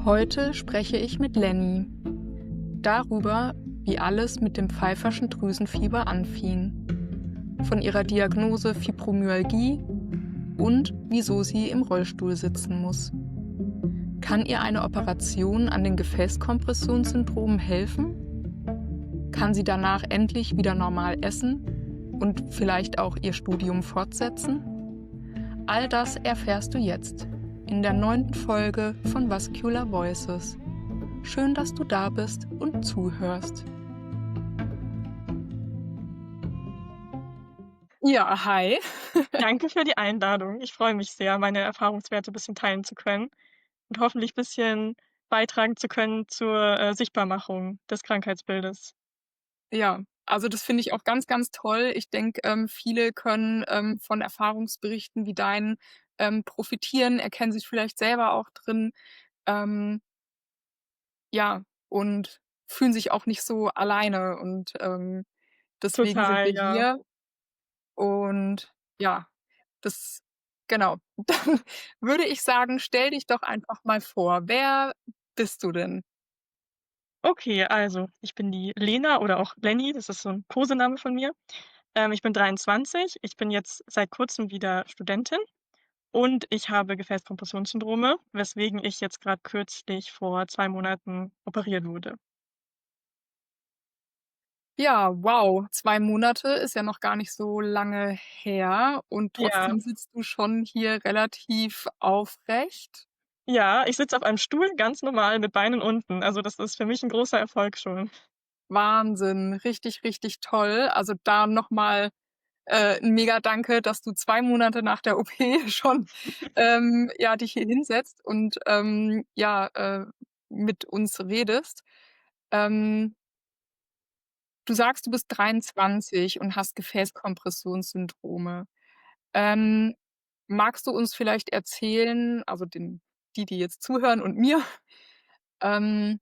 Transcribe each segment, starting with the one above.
Heute spreche ich mit Lenny darüber, wie alles mit dem Pfeifferschen Drüsenfieber anfing, von ihrer Diagnose Fibromyalgie und wieso sie im Rollstuhl sitzen muss. Kann ihr eine Operation an den Gefäßkompressionssyndromen helfen? Kann sie danach endlich wieder normal essen und vielleicht auch ihr Studium fortsetzen? All das erfährst du jetzt in der 9. Folge von Vascular Voices. Schön, dass du da bist und zuhörst. Ja, hi. Danke für die Einladung. Ich freue mich sehr, meine Erfahrungswerte ein bisschen teilen zu können und hoffentlich ein bisschen beitragen zu können zur, Sichtbarmachung des Krankheitsbildes. Ja, also das finde ich auch ganz, ganz toll. Ich denke, viele können von Erfahrungsberichten wie deinen profitieren, erkennen sich vielleicht selber auch drin. Ähm, ja, und fühlen sich auch nicht so alleine. Und deswegen sind Total, wir ja. hier. Und ja, das genau. Dann würde ich sagen, stell dich doch einfach mal vor. Wer bist du denn? Okay, also, ich bin die Lena oder auch Lenny, das ist so 'n Kosename von mir. Ich bin 23, ich bin jetzt seit Kurzem wieder Studentin und ich habe Gefäßkompressionssyndrome, weswegen ich jetzt grad kürzlich vor 2 Monaten operiert wurde. Ja, wow, 2 Monate ist ja noch gar nicht so lange her und Ja. trotzdem sitzt du schon hier relativ aufrecht. Ja, ich sitze auf einem Stuhl ganz normal mit Beinen unten. Also, das ist für mich 'n großer Erfolg schon. Wahnsinn, richtig, richtig toll. Also, da noch mal, 'n mega Danke, dass du 2 Monate nach der OP schon, ja, dich hier hinsetzt und, ja, mit uns redest. Ähm, Du sagst, du bist 23 und hast Gefäßkompressionssyndrome. Ähm, Magst du uns vielleicht erzählen, also die jetzt zuhören und mir, ähm,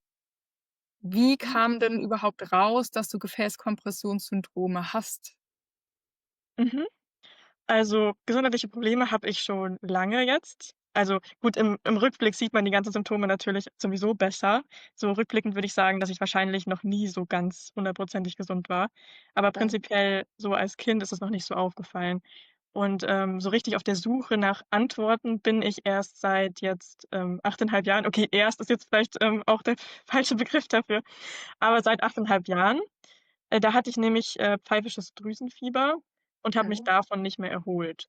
wie Mhm. kam denn überhaupt raus, dass du Gefäßkompressionssyndrome hast? Mhm. Also, gesundheitliche Probleme habe ich schon lange jetzt. Also, gut, im Rückblick sieht man die ganzen Symptome natürlich sowieso besser. So rückblickend würde ich sagen, dass ich wahrscheinlich noch nie so ganz hundertprozentig gesund war. Aber Mhm. prinzipiell so als Kind ist es noch nicht so aufgefallen. Und, so richtig auf der Suche nach Antworten bin ich erst seit jetzt, 8,5 Jahren. Okay, erst ist jetzt vielleicht, auch der falsche Begriff dafür, aber seit 8,5 Jahren. Da hatte ich nämlich, pfeifisches Drüsenfieber und habe mich Mhm. davon nicht mehr erholt.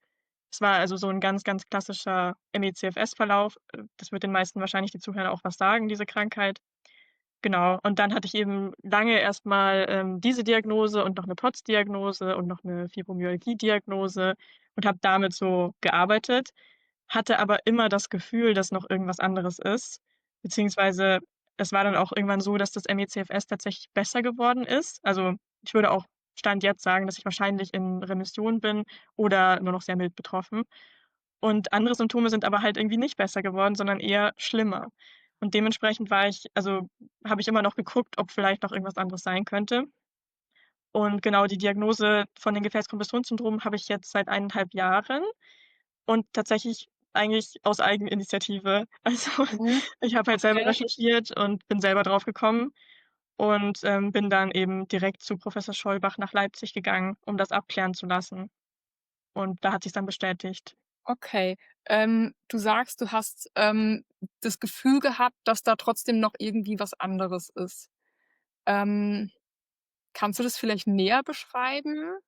Es war also so 'n ganz, ganz klassischer ME/CFS-Verlauf. Das wird den meisten wahrscheinlich, die zuhören, auch was sagen, diese Krankheit. Genau, und dann hatte ich eben lange erst mal, diese Diagnose und noch 'ne POTS-Diagnose und noch 'ne Fibromyalgie-Diagnose und habe damit so gearbeitet, hatte aber immer das Gefühl, dass noch irgendwas anderes ist, beziehungsweise es war dann auch irgendwann so, dass das ME/CFS tatsächlich besser geworden ist. Also, ich würde auch Stand jetzt sagen, dass ich wahrscheinlich in Remission bin oder nur noch sehr mild betroffen. Und andere Symptome sind aber halt irgendwie nicht besser geworden, sondern eher schlimmer. Und dementsprechend war ich also, habe ich immer noch geguckt, ob vielleicht noch irgendwas anderes sein könnte. Und genau, die Diagnose von den Gefäßkompressionssyndromen habe ich jetzt seit 1,5 Jahren und tatsächlich eigentlich aus Eigeninitiative. Also, Mhm. ich habe halt selber Okay. recherchiert und bin selber drauf gekommen und, bin dann eben direkt zu Professor Schollbach nach Leipzig gegangen, um das abklären zu lassen. Und da hat sich's dann bestätigt. Okay. Du sagst, du hast, das Gefühl gehabt, dass da trotzdem noch irgendwie was anderes ist. Ähm, Kannst du das vielleicht näher beschreiben?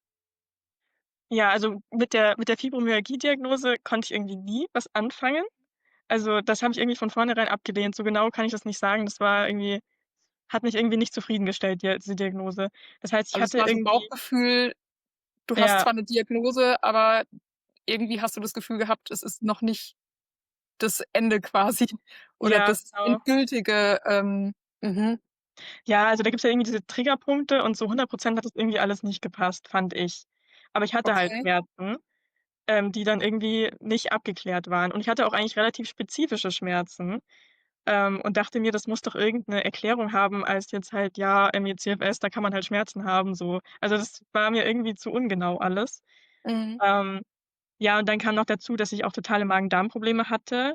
Ja, also mit der Fibromyalgie-Diagnose konnte ich irgendwie nie was anfangen. Also, das habe ich irgendwie von vornherein abgelehnt. So genau kann ich das nicht sagen. Das war irgendwie hat mich irgendwie nicht zufriedengestellt, diese Diagnose. Das heißt, ich Also, es hatte war so irgendwie Bauchgefühl, du hast ja, zwar 'ne Diagnose, aber irgendwie hast du das Gefühl gehabt, es ist noch nicht das Ende quasi oder ja, das genau. endgültige, mhm, Ja, also da gibt's ja irgendwie diese Triggerpunkte und so 100% hat das irgendwie alles nicht gepasst, fand ich. Aber ich hatte halt okay. Schmerzen, die dann irgendwie nicht abgeklärt waren. Und ich hatte auch eigentlich relativ spezifische Schmerzen, und dachte mir, das muss doch irgend 'ne Erklärung haben als jetzt halt, ja, ME/CFS, da kann man halt Schmerzen haben so. Also, das war mir irgendwie zu ungenau alles. Mhm. Ähm, ja, und dann kam noch dazu, dass ich auch totale Magen-Darm-Probleme hatte,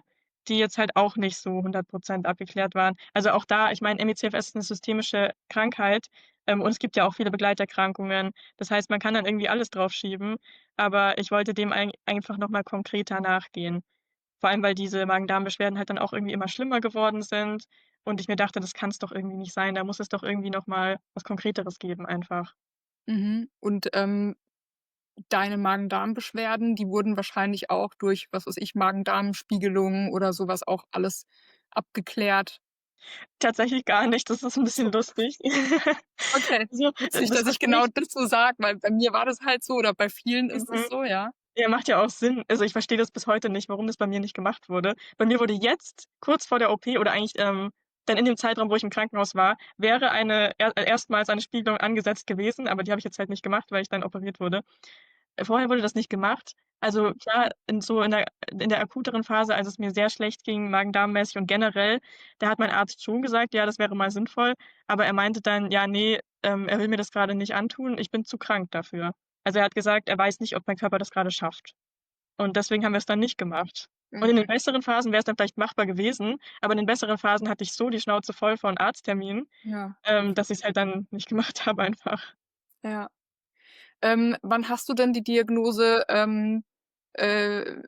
die jetzt halt auch nicht so 100% abgeklärt waren. Also, auch da, ich meine, ME/CFS ist 'ne systemische Krankheit, und es gibt ja auch viele Begleiterkrankungen. Das heißt, man kann dann irgendwie alles drauf schieben, aber ich wollte dem einfach noch mal konkreter nachgehen. Vor allem, weil diese Magen-Darm-Beschwerden halt dann auch irgendwie immer schlimmer geworden sind und ich mir dachte: „Das kann's doch irgendwie nicht sein. Da muss es doch irgendwie noch mal was Konkreteres geben einfach.“ Mhm. Und, deine Magen-Darm-Beschwerden, die wurden wahrscheinlich auch durch, was weiß ich, Magen-Darm-Spiegelung oder so was auch alles abgeklärt? Tatsächlich gar nicht, das ist 'n Ach so. bisschen lustig. Okay, So, witzig, das dass war ich genau ziemlich das so sage, weil bei mir war das halt so oder bei vielen ist es mhm. so, ja. Ja, macht ja auch Sinn. Also, ich verstehe das bis heute nicht, warum das bei mir nicht gemacht wurde. Bei mir wurde jetzt kurz vor der OP oder eigentlich, dann in dem Zeitraum, wo ich im Krankenhaus war, wäre erstmals eine Spiegelung angesetzt gewesen, aber die habe ich jetzt halt nicht gemacht, weil ich dann operiert wurde. Vorher wurde das nicht gemacht. Also, klar, in der akuteren Phase, als es mir sehr schlecht ging, Magen-Darm-mäßig und generell, da hat mein Arzt schon gesagt, ja, das wäre mal sinnvoll, aber er meinte dann: „Ja, ne, er will mir das grade nicht antun, ich bin zu krank dafür.“ Also, er hat gesagt, er weiß nicht, ob mein Körper das grade schafft. Und deswegen haben wir's dann nicht gemacht. Und in den Mhm. besseren Phasen wär's dann vielleicht machbar gewesen, aber in den besseren Phasen hatte ich so die Schnauze voll von Arztterminen, Ja, dass ich's halt dann nicht gemacht habe einfach. ja. Wann hast du denn die Diagnose,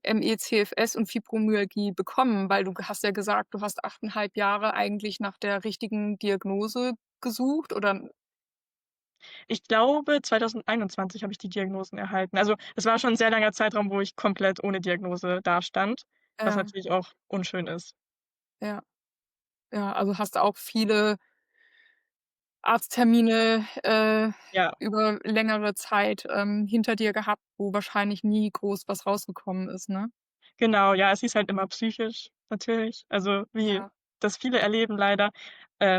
ME/CFS und Fibromyalgie bekommen? Weil du hast ja gesagt, du hast 8,5 Jahre eigentlich nach der richtigen Diagnose gesucht oder Ich glaube, 2021 habe ich die Diagnosen erhalten. Also, es war schon 'n sehr langer Zeitraum, wo ich komplett ohne Diagnose dastand, was ja, natürlich auch unschön ist. ja, ja, also hast du auch viele Arzttermine, Ja, über längere Zeit, hinter dir gehabt, wo wahrscheinlich nie groß was rausgekommen ist, ne? genau. Ja, es hieß halt immer psychisch natürlich, also wie Ja, das viele erleben leider.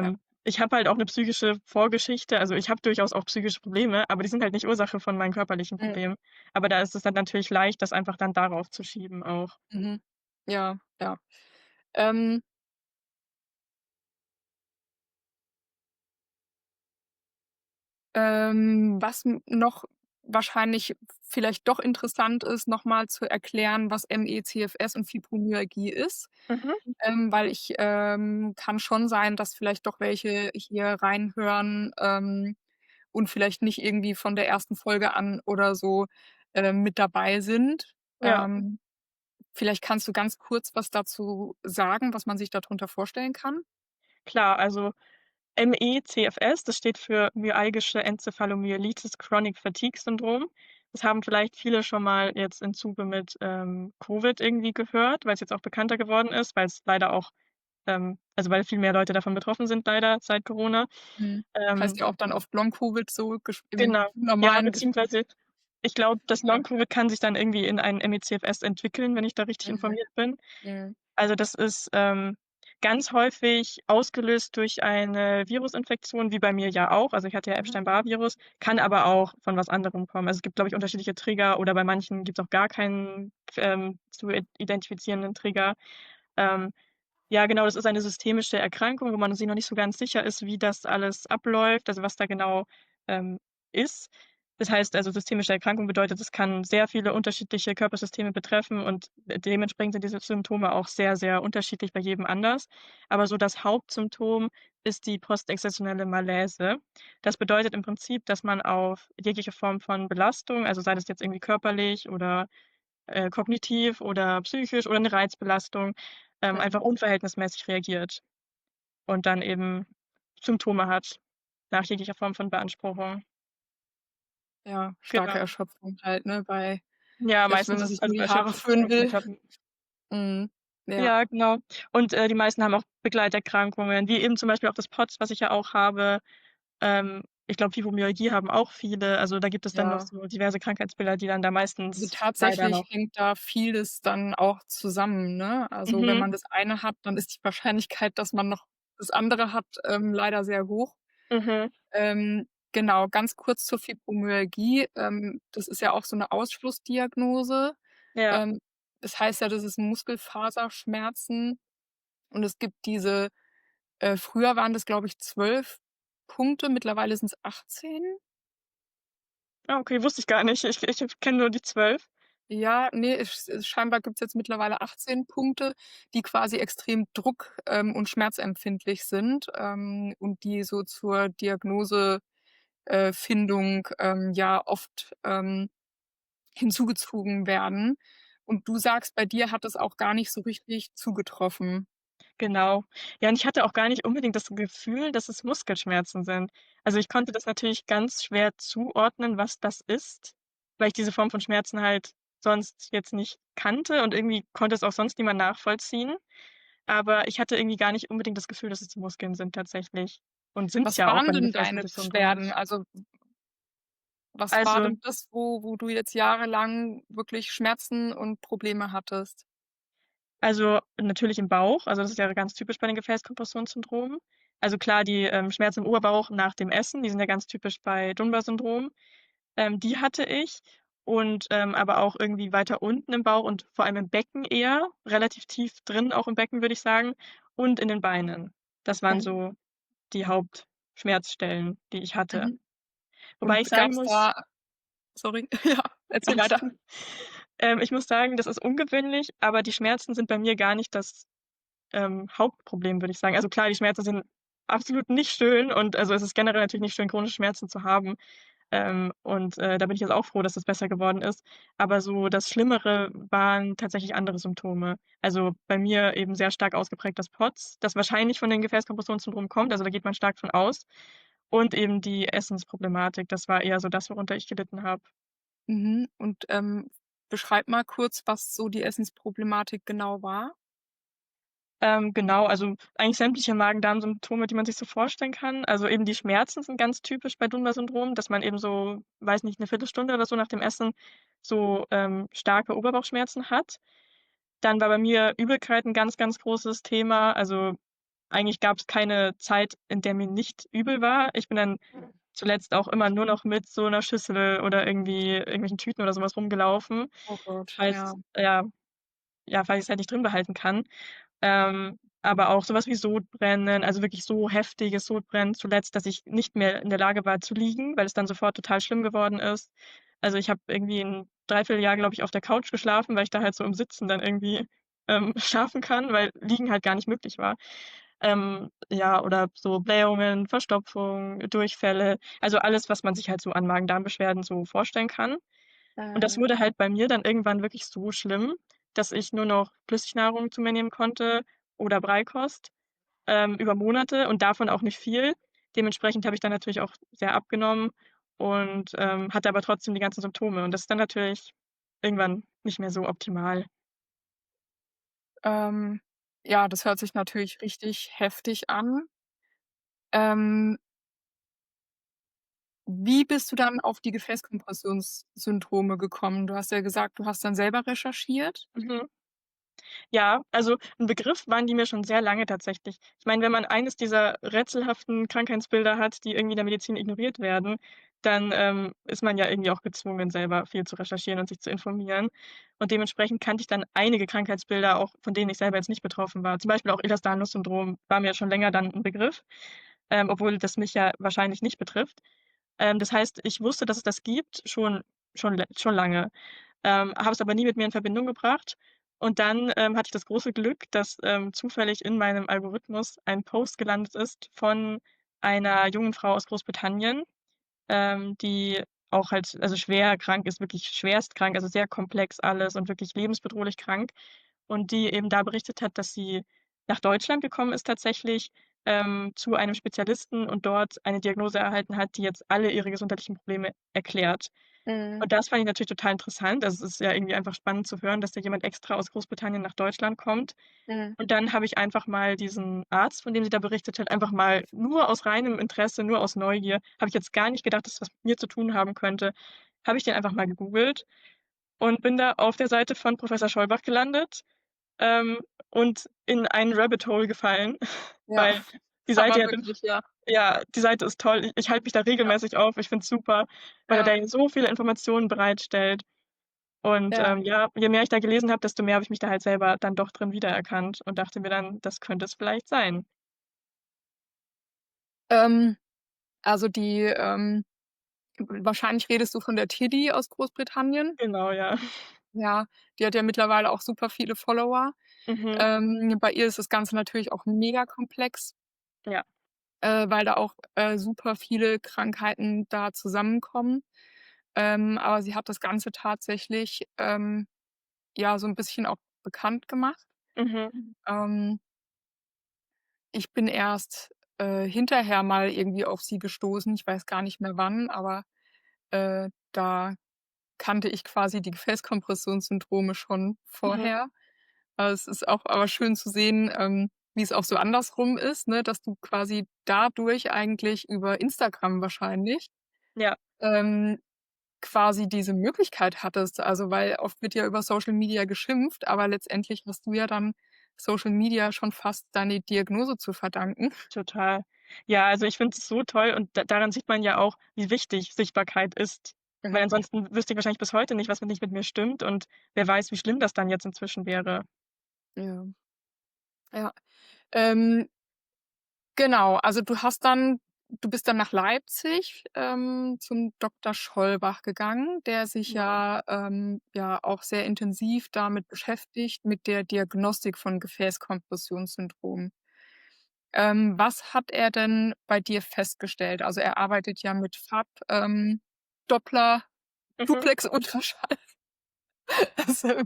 ja, Ich habe halt auch 'ne psychische Vorgeschichte, also ich habe durchaus auch psychische Probleme, aber die sind halt nicht Ursache von meinen körperlichen mhm, Problemen. Aber da ist es dann natürlich leicht, das einfach dann darauf zu schieben auch. mhm. Ja, ja. Ähm was noch wahrscheinlich vielleicht doch interessant ist, noch mal zu erklären, was ME/CFS und Fibromyalgie ist, Mhm, weil ich kann schon sein, dass vielleicht doch welche hier reinhören, und vielleicht nicht irgendwie von der ersten Folge an oder so, mit dabei sind. ja, Vielleicht kannst du ganz kurz was dazu sagen, was man sich da drunter vorstellen kann? klar, also ME/CFS, das steht für myalgische Enzephalomyelitis Chronic Fatigue Syndrom. Das haben vielleicht viele schon mal jetzt im Zuge mit, Covid irgendwie gehört, weil's jetzt auch bekannter geworden ist, weil's leider auch also, weil viel mehr Leute davon betroffen sind leider seit Corona. Mhm. Heißt Ähm, ja auch dann oft Long Covid so im genau. Ja, normalen Ges beziehungsweise ich glaube, das ja. Long Covid kann sich dann irgendwie in ein ME/CFS entwickeln, wenn ich da richtig Mhm. informiert bin. Mhm. Also, das ist, ganz häufig ausgelöst durch eine Virusinfektion, wie bei mir ja auch. Also, ich hatte ja Mhm. Epstein-Barr-Virus, kann aber auch von was anderem kommen. Also, es gibt, glaube ich, unterschiedliche Trigger oder bei manchen gibt's auch gar keinen, zu identifizierenden Trigger. Ähm, ja, genau, das ist eine systemische Erkrankung, wo man sich noch nicht so ganz sicher ist, wie das alles abläuft, also was da genau, ähm, ist. Das heißt also, systemische Erkrankung bedeutet, es kann sehr viele unterschiedliche Körpersysteme betreffen und dementsprechend sind diese Symptome auch sehr, sehr unterschiedlich bei jedem anders. Aber so das Hauptsymptom ist die postexzessionelle Malaise. Das bedeutet im Prinzip, dass man auf jegliche Form von Belastung, also sei das jetzt irgendwie körperlich oder kognitiv oder psychisch oder 'ne Reizbelastung, einfach Mhm. unverhältnismäßig reagiert und dann eben Symptome hat nach jeglicher Form von Beanspruchung. Ja, starke Genau. Erschöpfung halt, ne, bei Ja, selbst wenn meistens man ist es sich nur also die Haare föhnen will. Erschöpfungskrankheit. Mhm. Ja, Ja, genau. Und, die meisten haben auch Begleiterkrankungen, wie eben zum Beispiel auch das POTS, was ich ja auch habe. Ich glaube, Fibromyalgie haben auch viele. Also, da gibt es dann noch ja. so diverse Krankheitsbilder, die dann da Also, meistens leider tatsächlich noch hängt da vieles dann auch zusammen, ne? Also, wenn mhm, man das eine hat, dann ist die Wahrscheinlichkeit, dass man noch das andere hat, leider sehr hoch. mhm, Genau, ganz kurz zur Fibromyalgie. Das ist ja auch so 'ne Ausschlussdiagnose. ja. Ähm, das heißt ja, das ist Muskelfaserschmerzen und es gibt diese früher waren das, glaube ich, 12 Punkte, mittlerweile sind's 18. Ah, okay, wusste ich gar nicht. Ich kenne nur die 12. Ja, ne, scheinbar gibt's jetzt mittlerweile 18 Punkte, die quasi extrem und schmerzempfindlich sind, und die so zur Diagnose Findung, ja oft, hinzugezogen werden. Und du sagst, bei dir hat es auch gar nicht so richtig zugetroffen. Genau. Ja, und ich hatte auch gar nicht unbedingt das Gefühl, dass es Muskelschmerzen sind. Also, ich konnte das natürlich ganz schwer zuordnen, was das ist, weil ich diese Form von Schmerzen halt sonst jetzt nicht kannte und irgendwie konnte es auch sonst niemand nachvollziehen. Aber ich hatte irgendwie gar nicht unbedingt das Gefühl, dass es die Muskeln sind tatsächlich und sind's Was ja auch waren bei dem denn deine Gefäßkopfschmerz-Syndrom Beschwerden? nicht. Also, was war Also denn das, wo du jetzt jahrelang wirklich Schmerzen und Probleme hattest? Also, natürlich im Bauch. Also, das ist ja ganz typisch bei den Gefäßkompressionssyndromen. Also, klar, die, Schmerzen im Oberbauch nach dem Essen, die sind ja ganz typisch bei Dunbar-Syndrom. Die hatte ich und, aber auch irgendwie weiter unten im Bauch und vor allem im Becken eher, relativ tief drin auch im Becken, würde ich sagen, und in den Beinen. Das waren Mhm. so die Hauptschmerzstellen, die ich hatte. Mhm. Wobei Und ich sagen gab's muss da sorry, ja, erzähl alles weiter. gut. Ich muss sagen, das ist ungewöhnlich, aber die Schmerzen sind bei mir gar nicht das Hauptproblem, würde ich sagen. Also klar, die Schmerzen sind absolut nicht schön und also es ist generell natürlich nicht schön, chronische Schmerzen zu haben. Da bin ich jetzt auch froh, dass es besser geworden ist. Aber so das Schlimmere waren tatsächlich andere Symptome. Also bei mir eben sehr stark ausgeprägt das POTS, das wahrscheinlich von den Gefäßkompressionssyndrom kommt, also da geht man stark von aus. Und eben die Essensproblematik, das war eher so das, worunter ich gelitten habe. Mhm. Und, beschreib mal kurz, was so die Essensproblematik genau war. Genau, also eigentlich sämtliche Magen-Darm-Symptome, die man sich so vorstellen kann. Also eben die Schmerzen sind ganz typisch bei Dunbar-Syndrom, dass man eben so, weiß nicht, 'ne Viertelstunde oder so nach dem Essen so, starke Oberbauchschmerzen hat. Dann war bei mir Übelkeit 'n ganz, ganz großes Thema. Also, eigentlich gab's keine Zeit, in der mir nicht übel war. Ich bin dann zuletzt auch immer nur noch mit so 'ner Schüssel oder irgendwie irgendwelchen Tüten oder so was rumgelaufen, Oh Gott, ja. falls falls ich's halt nicht drin behalten kann. Aber auch so was wie Sodbrennen, also wirklich so heftiges Sodbrennen zuletzt, dass ich nicht mehr in der Lage war zu liegen, weil es dann sofort total schlimm geworden ist. Also, ich habe irgendwie 'n Dreivierteljahr, glaube ich, auf der Couch geschlafen, weil ich da halt so im Sitzen dann irgendwie, schlafen kann, weil Liegen halt gar nicht möglich war. Ja, oder so Blähungen, Verstopfung, Durchfälle, also alles, was man sich halt so an Magen-Darm-Beschwerden so vorstellen kann. Und das Mhm. wurde halt bei mir dann irgendwann wirklich so schlimm, dass ich nur noch Flüssignahrung zu mir nehmen konnte oder Beikost, über Monate und davon auch nicht viel. Dementsprechend habe ich dann natürlich auch sehr abgenommen und, hatte aber trotzdem die ganzen Symptome und das ist dann natürlich irgendwann nicht mehr so optimal. Ähm, ja, das hört sich natürlich richtig heftig an. Ähm, Wie bist du dann auf die Gefäßkompressionssyndrome gekommen? Du hast ja gesagt, du hast dann selber recherchiert? Mhm. Ja, also 'n Begriff waren die mir schon sehr lange tatsächlich. Ich meine, wenn man eines dieser rätselhaften Krankheitsbilder hat, die irgendwie in der Medizin ignoriert werden, dann, ist man ja irgendwie auch gezwungen, selber viel zu recherchieren und sich zu informieren. Und dementsprechend kannte ich dann einige Krankheitsbilder auch, von denen ich selber jetzt nicht betroffen war. Zum Beispiel auch Ehlers-Danlos-Syndrom war mir schon länger dann 'n Begriff, obwohl das mich ja wahrscheinlich nicht betrifft. Das heißt, ich wusste, dass es das gibt, schon lange, habe es aber nie mit mir in Verbindung gebracht. Und dann, hatte ich das große Glück, dass, zufällig in meinem Algorithmus ein Post gelandet ist von einer jungen Frau aus Großbritannien, die auch halt also schwer krank ist, wirklich schwerst krank, also sehr komplex alles und wirklich lebensbedrohlich krank. Und die eben da berichtet hat, dass sie nach Deutschland gekommen ist tatsächlich, zu einem Spezialisten und dort eine Diagnose erhalten hat, die jetzt alle ihre gesundheitlichen Probleme erklärt. Mhm. Und das fand ich natürlich total interessant. Also, es ist ja irgendwie einfach spannend zu hören, dass da jemand extra aus Großbritannien nach Deutschland kommt. Mhm. Und dann habe ich einfach mal diesen Arzt, von dem sie da berichtet hat, einfach mal nur aus reinem Interesse, nur aus Neugier, habe ich jetzt gar nicht gedacht, dass das was mit mir zu tun haben könnte, habe ich den einfach mal gegoogelt und bin da auf der Seite von Professor Schollbach gelandet, ähm, und in ein Rabbit Hole gefallen, Ja, weil die Seite aber ja wirklich, ja. ja, die Seite ist toll. Ich halte mich da Ja, regelmäßig auf. Ich finde es super, weil er ja, da ja so viele Informationen bereitstellt. Und, ja. ja, je mehr ich da gelesen habe, desto mehr habe ich mich da halt selber dann doch drin wiedererkannt und dachte mir dann: „Das könnte es vielleicht sein.“ Ähm, also die, wahrscheinlich redest du von der Tiddy aus Großbritannien? Genau, ja. Ja, die hat ja mittlerweile auch super viele Follower. Mhm. Bei ihr ist das Ganze natürlich auch mega komplex, Ja. weil da auch, super viele Krankheiten da zusammenkommen. Aber sie hat das Ganze tatsächlich, ja, so 'n bisschen auch bekannt gemacht. Mhm. Ähm, Ich bin erst, hinterher mal irgendwie auf sie gestoßen. Ich weiß gar nicht mehr wann, aber, da kannte ich quasi die Gefäßkompressionssyndrome schon Mhm. vorher. Es ist auch aber schön zu sehen, wie es auch so andersrum ist, ne, dass du quasi dadurch eigentlich über Instagram wahrscheinlich, Ja, ähm, quasi diese Möglichkeit hattest. Also, weil oft wird ja über Social Media geschimpft, aber letztendlich hast du ja dann Social Media schon fast deine Diagnose zu verdanken. total. Ja, also ich finde es so toll und daran sieht man ja auch, wie wichtig Sichtbarkeit ist. Weil Ja, ansonsten wüsste ich wahrscheinlich bis heute nicht, was nicht mit mir stimmt und wer weiß, wie schlimm das dann jetzt inzwischen wäre. ja, ja. Ähm, genau, also du bist dann nach Leipzig, zum Doktor Schollbach gegangen, der sich Genau. ja auch sehr intensiv damit beschäftigt, mit der Diagnostik von Gefäßkompressionssyndrom. Was hat er denn bei dir festgestellt? Also, er arbeitet ja mit Doppler, Mhm. Duplex-Ultraschall. Also,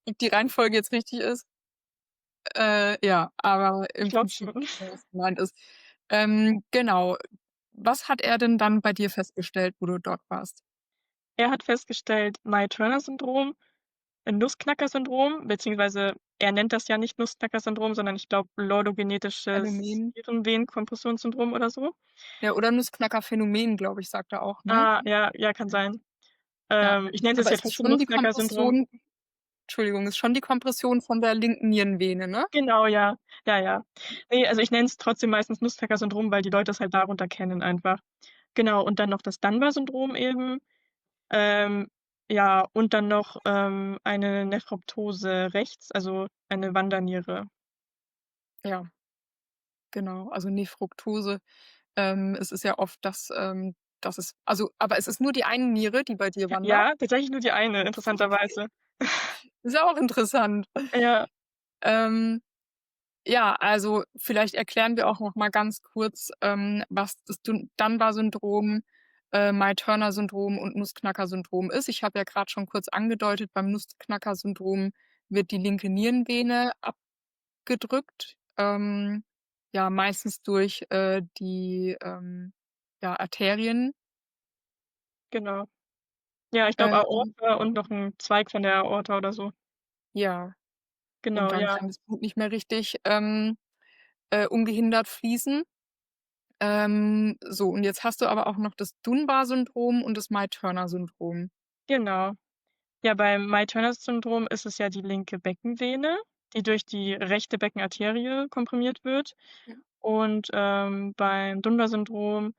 ob die Reihenfolge jetzt richtig ist, ja, aber Ich im glaube Prinzip, schon. was gemeint ist. Genau. Was hat er denn dann bei dir festgestellt, wo du dort warst? Er hat festgestellt, Myasthenia-Syndrom, Nussknacker-Syndrom, beziehungsweise er nennt das ja nicht Nussknacker-Syndrom, sondern ich glaube lordogenetisches Phänomen. Nierenvenenkompressionssyndrom oder so. Ja, oder Nussknacker-Phänomen, glaube ich, sagt er auch, ne? Ah, ja, ja, kann sein. Ja. Ich nenne es Aber ja es ist trotzdem schon die Nussknacker-Syndrom. Kompression Entschuldigung, ist schon die Kompression von der linken Nierenvene, ne? Genau, ja. Ja, ja. Ne, also ich nenne es trotzdem meistens Nussknacker-Syndrom, weil die Leute es halt darunter kennen einfach. Genau, und dann noch das Dunbar-Syndrom eben. Ähm, ja, und dann noch, eine Nephroptose rechts, also eine Wanderniere. Ja, genau. Also Nephruktose. Es ist ja oft, dass es aber es ist nur die eine Niere, die bei dir wandert? Ja, tatsächlich nur die eine, interessanterweise. Ist ja auch interessant. Ja, Ähm, ja, also vielleicht erklären wir auch noch mal ganz kurz, was das Dunbar-Syndrom, Turner-Syndrom und Nussknacker-Syndrom ist. Ich habe ja grad schon kurz angedeutet, beim Nussknacker-Syndrom wird die linke Nierenvene abgedrückt, ja, meistens durch, die, ja, Arterien. genau. Ja, ich glaube Ähm, Aorta und noch 'n Zweig von der Aorta oder so. ja, und Genau, dann ja. kann das Blut nicht mehr richtig, ungehindert fließen. So, und jetzt hast du aber auch noch das Dunbar-Syndrom und das Turner-Syndrom. Genau. Ja, beim Myasthenia-Syndrom ist es ja die linke Beckenvene, die durch die rechte Beckenarterie komprimiert wird. Ja. Und, beim Dunbar-Syndrom,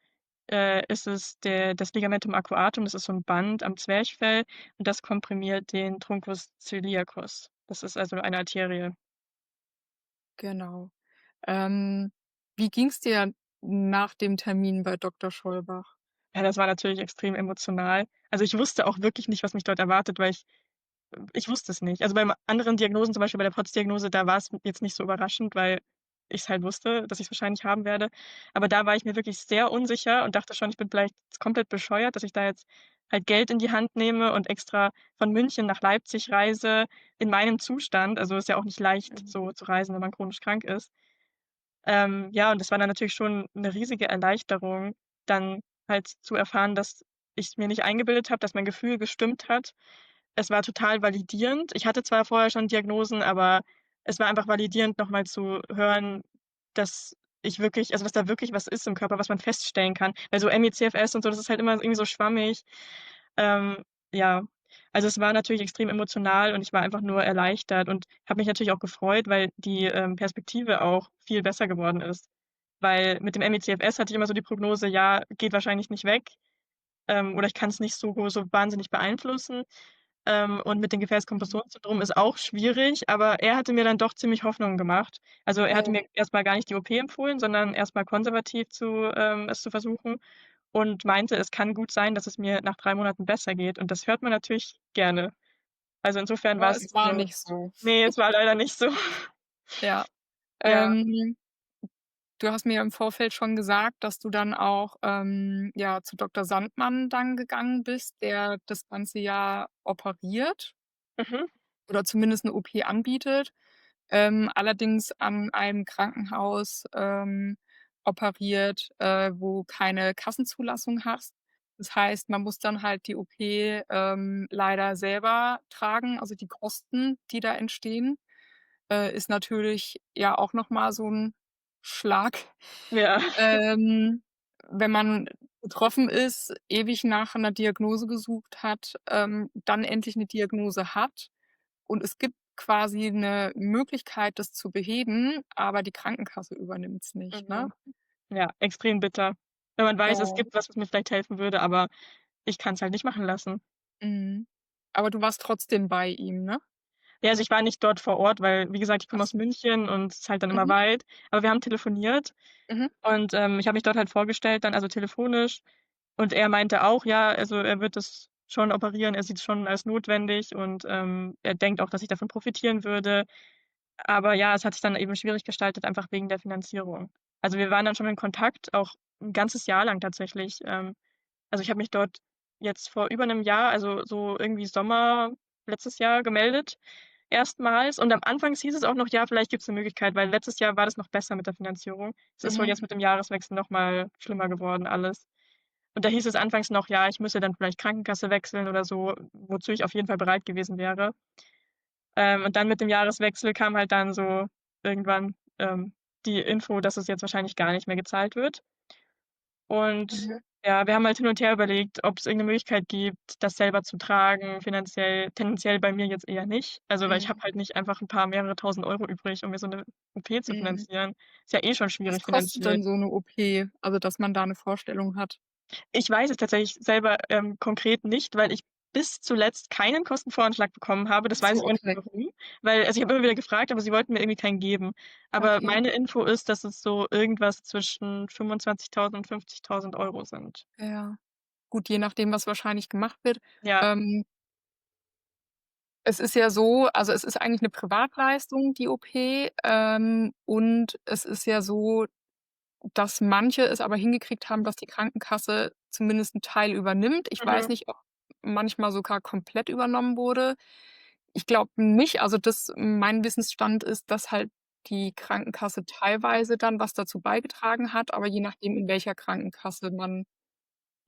ist es das Ligamentum arcuatum, das ist so 'n Band am Zwerchfell und das komprimiert den Truncus coeliacus. Das ist also eine Arterie. Genau. Ähm, Wie ging's dir nach dem Termin bei Doktor Schollbach? Ja, das war natürlich extrem emotional. Also, ich wusste auch wirklich nicht, was mich dort erwartet, weil ich wusste es nicht. Also, bei anderen Diagnosen, zum Beispiel bei der Pots-Diagnose, da war es jetzt nicht so überraschend, weil ich's halt wusste, dass ich's wahrscheinlich haben werde. Aber da war ich mir wirklich sehr unsicher und dachte schon, ich bin vielleicht komplett bescheuert, dass ich da jetzt halt Geld in die Hand nehme und extra von München nach Leipzig reise in meinem Zustand. Also, ist ja auch nicht leicht, Mhm. so zu reisen, wenn man chronisch krank ist. Ja, und das war dann natürlich schon 'ne riesige Erleichterung, dann halt zu erfahren, dass ich's mir nicht eingebildet habe, dass mein Gefühl gestimmt hat. Es war total validierend. Ich hatte zwar vorher schon Diagnosen, aber es war einfach validierend, noch mal zu hören, dass ich wirklich dass da wirklich was ist im Körper, was man feststellen kann. Weil so ME/CFS und so, das ist halt immer irgendwie so schwammig. Ähm, ja, also, es war natürlich extrem emotional und ich war einfach nur erleichtert und habe mich natürlich auch gefreut, weil die, Perspektive auch viel besser geworden ist. Weil mit dem ME/CFS hatte ich immer so die Prognose: „Ja, geht wahrscheinlich nicht weg, oder ich kann's nicht so wahnsinnig beeinflussen.“ Und mit dem Gefäßkompressionssyndrom ist auch schwierig, aber er hatte mir dann doch ziemlich Hoffnung gemacht. Also, er hatte Ja. mir erst mal gar nicht die OP empfohlen, sondern erst mal konservativ es zu versuchen und meinte, es kann gut sein, dass es mir nach 3 Monaten besser geht und das hört man natürlich gerne. Also, insofern Aber war's es nicht war so. nicht so. Ne, es war leider nicht so. Ja. Ja. Ähm, Du hast mir ja im Vorfeld schon gesagt, dass du dann auch, ja, zu Doktor Sandmann dann gegangen bist, der das ganze ja operiert Mhm. oder zumindest 'ne OP anbietet, allerdings an einem Krankenhaus, operiert, wo keine Kassenzulassung hast. Das heißt, man muss dann halt die OP, leider selber tragen, also die Kosten, die da entstehen. Ist natürlich ja auch noch mal so 'n Schlag, Ja. ähm, wenn man betroffen ist, ewig nach 'ner Diagnose gesucht hat, dann endlich 'ne Diagnose hat und es gibt quasi 'ne Möglichkeit, das zu beheben, aber die Krankenkasse übernimmt's nicht, ne? Mhm. Ja, extrem bitter. Wenn man weiß, es Ja, gibt was, was mir vielleicht helfen würde, aber ich kann's halt nicht machen lassen. mhm. Aber du warst trotzdem bei ihm, ne? Ja, also, ich war nicht dort vor Ort, weil, wie gesagt, ich komme Ach aus so. München und es ist halt dann immer Mhm, weit. Aber wir haben telefoniert mhm, und, ich habe mich dort halt vorgestellt dann, also, telefonisch. Und er meinte auch, ja, also, er wird das schon operieren. Er sieht's schon als notwendig und, er denkt auch, dass ich davon profitieren würde. Aber ja, es hat sich dann eben schwierig gestaltet, einfach wegen der Finanzierung. Also, wir waren dann schon in Kontakt, auch 'n ganzes Jahr lang tatsächlich. Also, ich habe mich dort jetzt vor über 'nem Jahr, also, so irgendwie Sommer letztes Jahr gemeldet erstmals. Und am Anfangs hieß es auch noch: „Ja, vielleicht gibt's 'ne Möglichkeit“, weil letztes Jahr war das noch besser mit der Finanzierung. Es ist wohl mhm, jetzt mit dem Jahreswechsel noch mal schlimmer geworden alles. Und da hieß es anfangs noch, ja, ich müsse dann vielleicht Krankenkasse wechseln oder so, wozu ich auf jeden Fall bereit gewesen wäre. Und dann mit dem Jahreswechsel kam halt dann so irgendwann, die Info, dass es jetzt wahrscheinlich gar nicht mehr gezahlt wird. Und mhm, ja, wir haben halt hin und her überlegt, ob's irgend 'ne Möglichkeit gibt, das selber zu tragen, finanziell. Tendenziell bei mir jetzt eher nicht. Also, weil ich habe mhm, halt nicht einfach 'n paar mehrere Tausend Euro übrig, um mir so 'ne OP zu mhm. finanzieren. Ist ja eh schon Was schwierig kostet finanziell. denn so 'ne OP? Also, dass man da 'ne Vorstellung hat. Ich weiß es tatsächlich selber, konkret nicht, weil ich bis zuletzt keinen Kostenvoranschlag bekommen habe. Das Ach weiß so, ich auch nicht okay. warum, weil, also, ich habe immer wieder gefragt, aber sie wollten mir irgendwie keinen geben. Aber Okay, meine Info ist, dass es so irgendwas zwischen 25.000 und 50.000 Euro sind. ja. Gut, je nachdem, was wahrscheinlich gemacht wird. Ja. Ähm, Es ist ja so, also, es ist eigentlich 'ne Privatleistung, die OP, und es ist ja so, dass manche es aber hingekriegt haben, dass die Krankenkasse zumindest 'n Teil übernimmt. Ich weiß Mhm. nicht, ob manchmal sogar komplett übernommen wurde. Ich glaube nicht. Also, das mein Wissensstand ist, dass halt die Krankenkasse teilweise dann was dazu beigetragen hat, aber je nachdem, in welcher Krankenkasse man,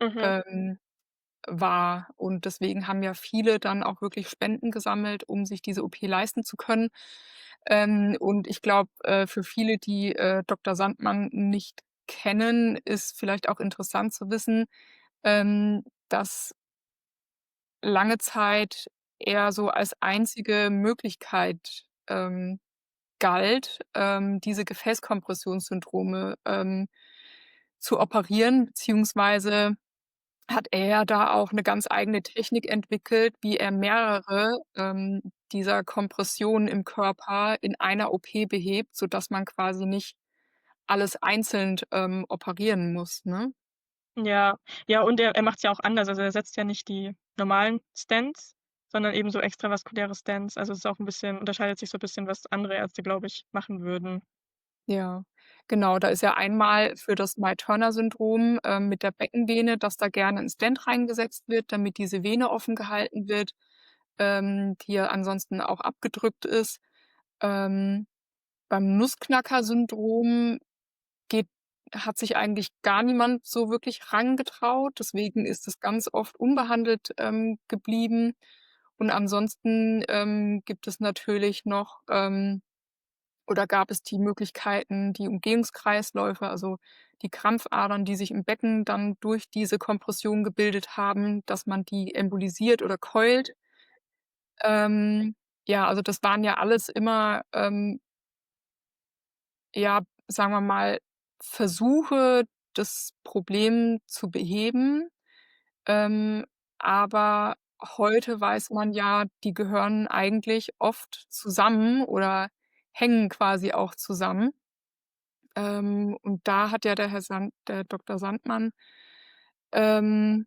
Mhm. ähm, war. Und deswegen haben ja viele dann auch wirklich Spenden gesammelt, um sich diese OP leisten zu können. Und ich glaube, für viele, die, Doktor Sandmann nicht kennen, ist vielleicht auch interessant zu wissen, dass lange Zeit er so als einzige Möglichkeit, galt, diese Gefäßkompressionssyndrome, zu operieren, beziehungsweise hat er ja da auch 'ne ganz eigene Technik entwickelt, wie er mehrere, dieser Kompressionen im Körper in einer OP behebt, sodass man quasi nicht alles einzeln, operieren muss, ne? Ja. Ja, und er macht's ja auch anders. Also, er setzt ja nicht die normalen Stents, sondern eben so extravaskuläre Stents. Also, es ist auch 'n bisschen unterscheidet sich so bisschen, was andere Ärzte, glaube ich, machen würden. Ja, genau. Da ist ja einmal für das Myturner-Syndrom, mit der Beckenvene, dass da gerne 'n Stent reingesetzt wird, damit diese Vene offen gehalten wird, die ja ansonsten auch abgedrückt ist. Ähm, Beim Nussknacker-Syndrom geht hat sich eigentlich gar niemand so wirklich rangetraut, deswegen ist es ganz oft unbehandelt, geblieben. Und ansonsten, gibt es natürlich noch, oder gab es die Möglichkeiten, die Umgehungskreisläufe, also die Krampfadern, die sich im Becken dann durch diese Kompression gebildet haben, dass man die embolisiert oder keult. Ja, also das waren ja alles immer, ja, sagen wir mal, Versuche, das Problem zu beheben. Ähm, aber heute weiß man ja, die gehören eigentlich oft zusammen oder hängen quasi auch zusammen. Und da hat ja der Doktor Sandmann, ähm,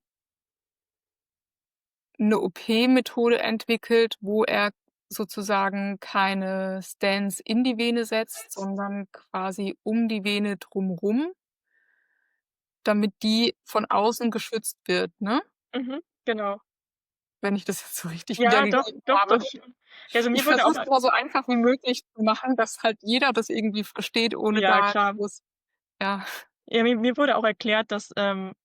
'ne OP-Methode entwickelt, wo er sozusagen keine Stents in die Vene setzt, sondern quasi um die Vene drumrum, damit die von außen geschützt wird, ne? Genau. Wenn ich das jetzt so richtig Ja, doch, wiedergegeben doch, habe. doch schon. Ja, also Ich mir wurde versuche auch es immer so einfach wie möglich zu machen, dass halt jeder das irgendwie versteht, ohne ja, da klar. groß ja. Ja, mir wurde auch erklärt, dass,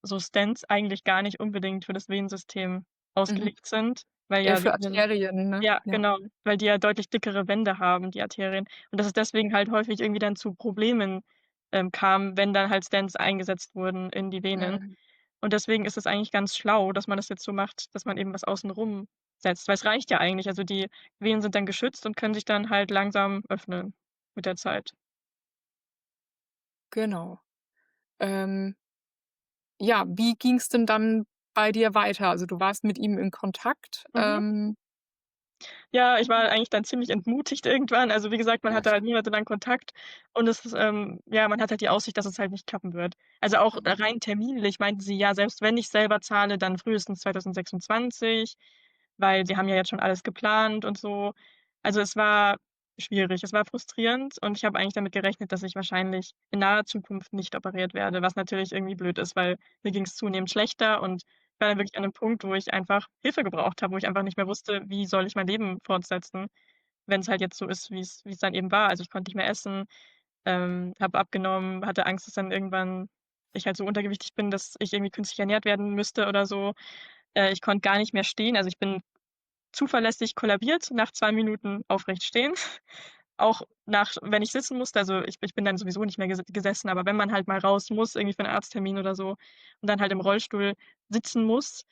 so Stents eigentlich gar nicht unbedingt für das Venensystem Mhm. ausgelegt sind, weil Eher ja für diese Arterien, ne? ja, Ja. genau, weil die ja deutlich dickere Wände haben, die Arterien. Und dass es deswegen halt häufig irgendwie dann zu Problemen, kam, wenn dann halt Stents eingesetzt wurden in die Venen. Mhm. Und deswegen ist es eigentlich ganz schlau, dass man das jetzt so macht, dass man eben was außen rum setzt, weil es reicht ja eigentlich. Also, die Venen sind dann geschützt und können sich dann halt langsam öffnen mit der Zeit. Genau. Ähm, ja, wie ging's denn dann bei dir weiter? Also, du warst mit ihm in Kontakt, Mhm. Ja, ich war Mhm. eigentlich dann ziemlich entmutigt irgendwann. Also, wie gesagt, man Ja. hatte halt monatelang Kontakt und es ist, ja, man hat halt die Aussicht, dass es halt nicht klappen wird. Also, auch Mhm. rein terminlich meinten sie: „Ja, selbst wenn ich selber zahle, dann frühestens 2026, weil sie haben ja jetzt schon alles geplant und so.“ Also, es war schwierig, es war frustrierend und ich habe eigentlich damit gerechnet, dass ich wahrscheinlich in naher Zukunft nicht operiert werde, was natürlich irgendwie blöd ist, weil mir ging's zunehmend schlechter und war dann wirklich an 'nem Punkt, wo ich einfach Hilfe gebraucht habe, wo ich einfach nicht mehr wusste, wie soll ich mein Leben fortsetzen, wenn's halt jetzt so ist, wie's dann eben war. Also, ich konnte nicht mehr essen, habe abgenommen, hatte Angst, dass dann irgendwann ich halt so untergewichtig bin, dass ich irgendwie künstlich ernährt werden müsste oder so. Ich konnte gar nicht mehr stehen. Also, ich bin zuverlässig kollabiert, nach 2 Minuten aufrecht stehen. Auch nach wenn ich sitzen musste, also ich bin dann sowieso nicht mehr gesessen, aber wenn man halt mal raus muss, irgendwie für 'n Arzttermin oder so und dann halt im Rollstuhl sitzen muss,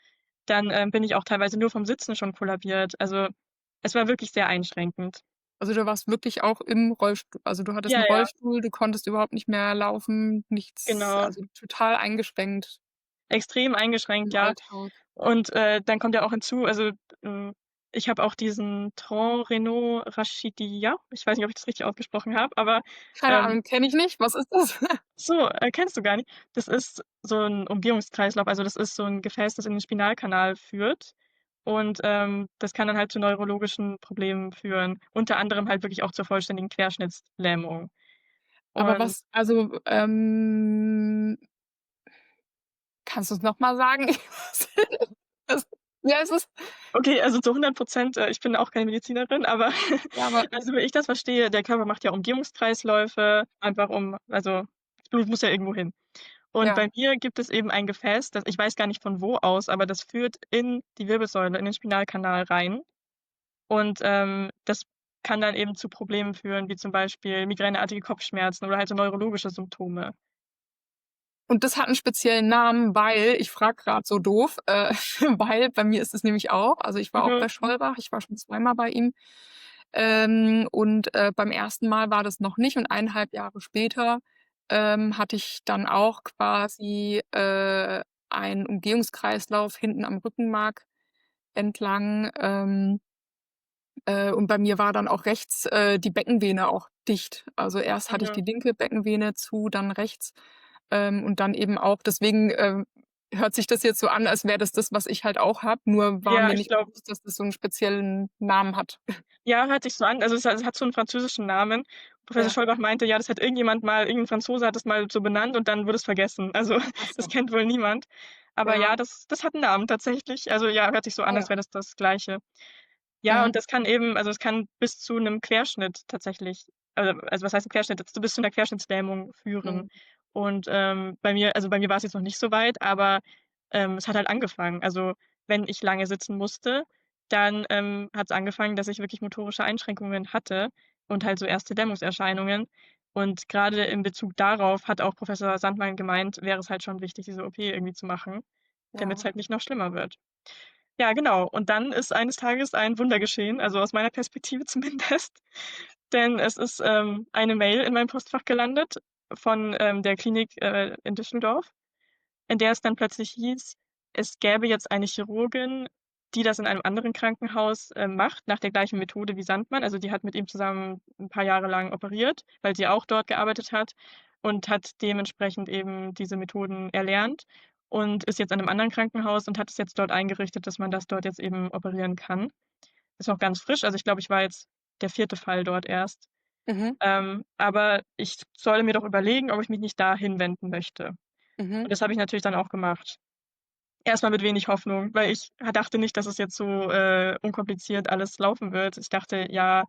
dann, bin ich auch teilweise nur vom Sitzen schon kollabiert. Also, es war wirklich sehr einschränkend. Also, du warst wirklich auch im Rollstuhl, also, du hattest 'n Ja, ja, Rollstuhl, du konntest überhaupt nicht mehr laufen, nichts, genau. also, total eingeschränkt Extrem eingeschränkt, im ja. Alltag. Und, dann kommt ja auch hinzu, also, ich habe auch diesen Tronc Renault Rachidia. Ich weiß nicht, ob ich das richtig ausgesprochen habe, aber, Keine ähm Ahnung, kenne ich nicht. Was ist das? so, kennst du gar nicht. Das ist so 'n Umgehungskreislauf, also, das ist so 'n Gefäß, das in den Spinalkanal führt und, das kann dann halt zu neurologischen Problemen führen, unter anderem halt wirklich auch zur vollständigen Querschnittslähmung. Aber Und was, also, kannst du's noch mal sagen? Das wie heißt es? okay, also zu 100 ich bin auch keine Medizinerin, aber Ja, aber also, wie ich das verstehe, der Körper macht ja Umgehungskreisläufe, einfach also, das Blut muss ja irgendwo hin. Und ja. bei mir gibt es eben ein Gefäß, das ich weiß gar nicht von wo aus, aber das führt in die Wirbelsäule, in den Spinalkanal rein. Und, das kann dann eben zu Problemen führen, wie zum Beispiel migräneartige Kopfschmerzen oder halt so neurologische Symptome. Und das hat 'n speziellen Namen, weil ich frage grad so doof, weil bei mir ist es nämlich auch, also, ich war auch Mhm, bei Schollbach, ich war schon zweimal bei ihm, und, beim ersten Mal war das noch nicht und 1,5 Jahre später, hatte ich dann auch quasi, einen Umgehungskreislauf hinten am Rückenmark entlang, und bei mir war dann auch rechts, die Beckenvene auch dicht. Also, erst hatte ich mhm. die linke Beckenvene zu, dann rechts, und dann eben auch deswegen, hört sich das jetzt so an, als wäre das das, was ich halt auch habe, nur war Ja, mir ich nicht glaube bewusst, dass das so 'n speziellen Namen hat. ja, hört sich so an. Also, es hat so 'n französischen Namen. Professor Ja, Schollbach meinte: „Ja, das hat irgendjemand mal irgend 'n Franzose hat das mal so benannt und dann wurde es vergessen.“ Also, ach das so. kennt wohl niemand. Aber Ja, ja, das hat 'n Namen tatsächlich. Also, ja, hört sich so ah an, als ja. wäre das Gleiche. Ja, Mhm, und das kann eben also, es kann bis zu 'nem Querschnitt tatsächlich also, was heißt 'n Querschnitt? Bis zu 'ner Querschnittslähmung führen. mhm. Und, bei mir war's jetzt noch nicht so weit, aber, es hat halt angefangen. Also, wenn ich lange sitzen musste, dann, hat's angefangen, dass ich wirklich motorische Einschränkungen hatte und halt so erste Lähmungserscheinungen. Und grade in Bezug darauf hat auch Professor Sandmann gemeint, wäre es halt schon wichtig, diese OP irgendwie zu machen, damit's Ja. halt nicht noch schlimmer wird. Ja, genau. Und dann ist eines Tages ein Wunder geschehen, also aus meiner Perspektive zumindest. Denn es ist, eine Mail in meinem Postfach gelandet von, der Klinik, in Düsseldorf, in der es dann plötzlich hieß, es gäbe jetzt eine Chirurgin, die das in einem anderen Krankenhaus, macht, nach der gleichen Methode wie Sandmann. Also, die hat mit ihm zusammen 'n paar Jahre lang operiert, weil sie auch dort gearbeitet hat und hat dementsprechend eben diese Methoden erlernt. und ist jetzt an 'nem anderen Krankenhaus und hat es jetzt dort eingerichtet, dass man das dort jetzt eben operieren kann. Ist noch ganz frisch, also ich glaube, ich war jetzt der 4. Fall dort erst. Mhm. Aber ich soll mir doch überlegen, ob ich mich nicht dahin wenden möchte. Mhm. Und das habe ich natürlich dann auch gemacht. Erst mal mit wenig Hoffnung, weil ich dachte nicht, dass es jetzt so, unkompliziert alles laufen wird. Ich dachte, ja,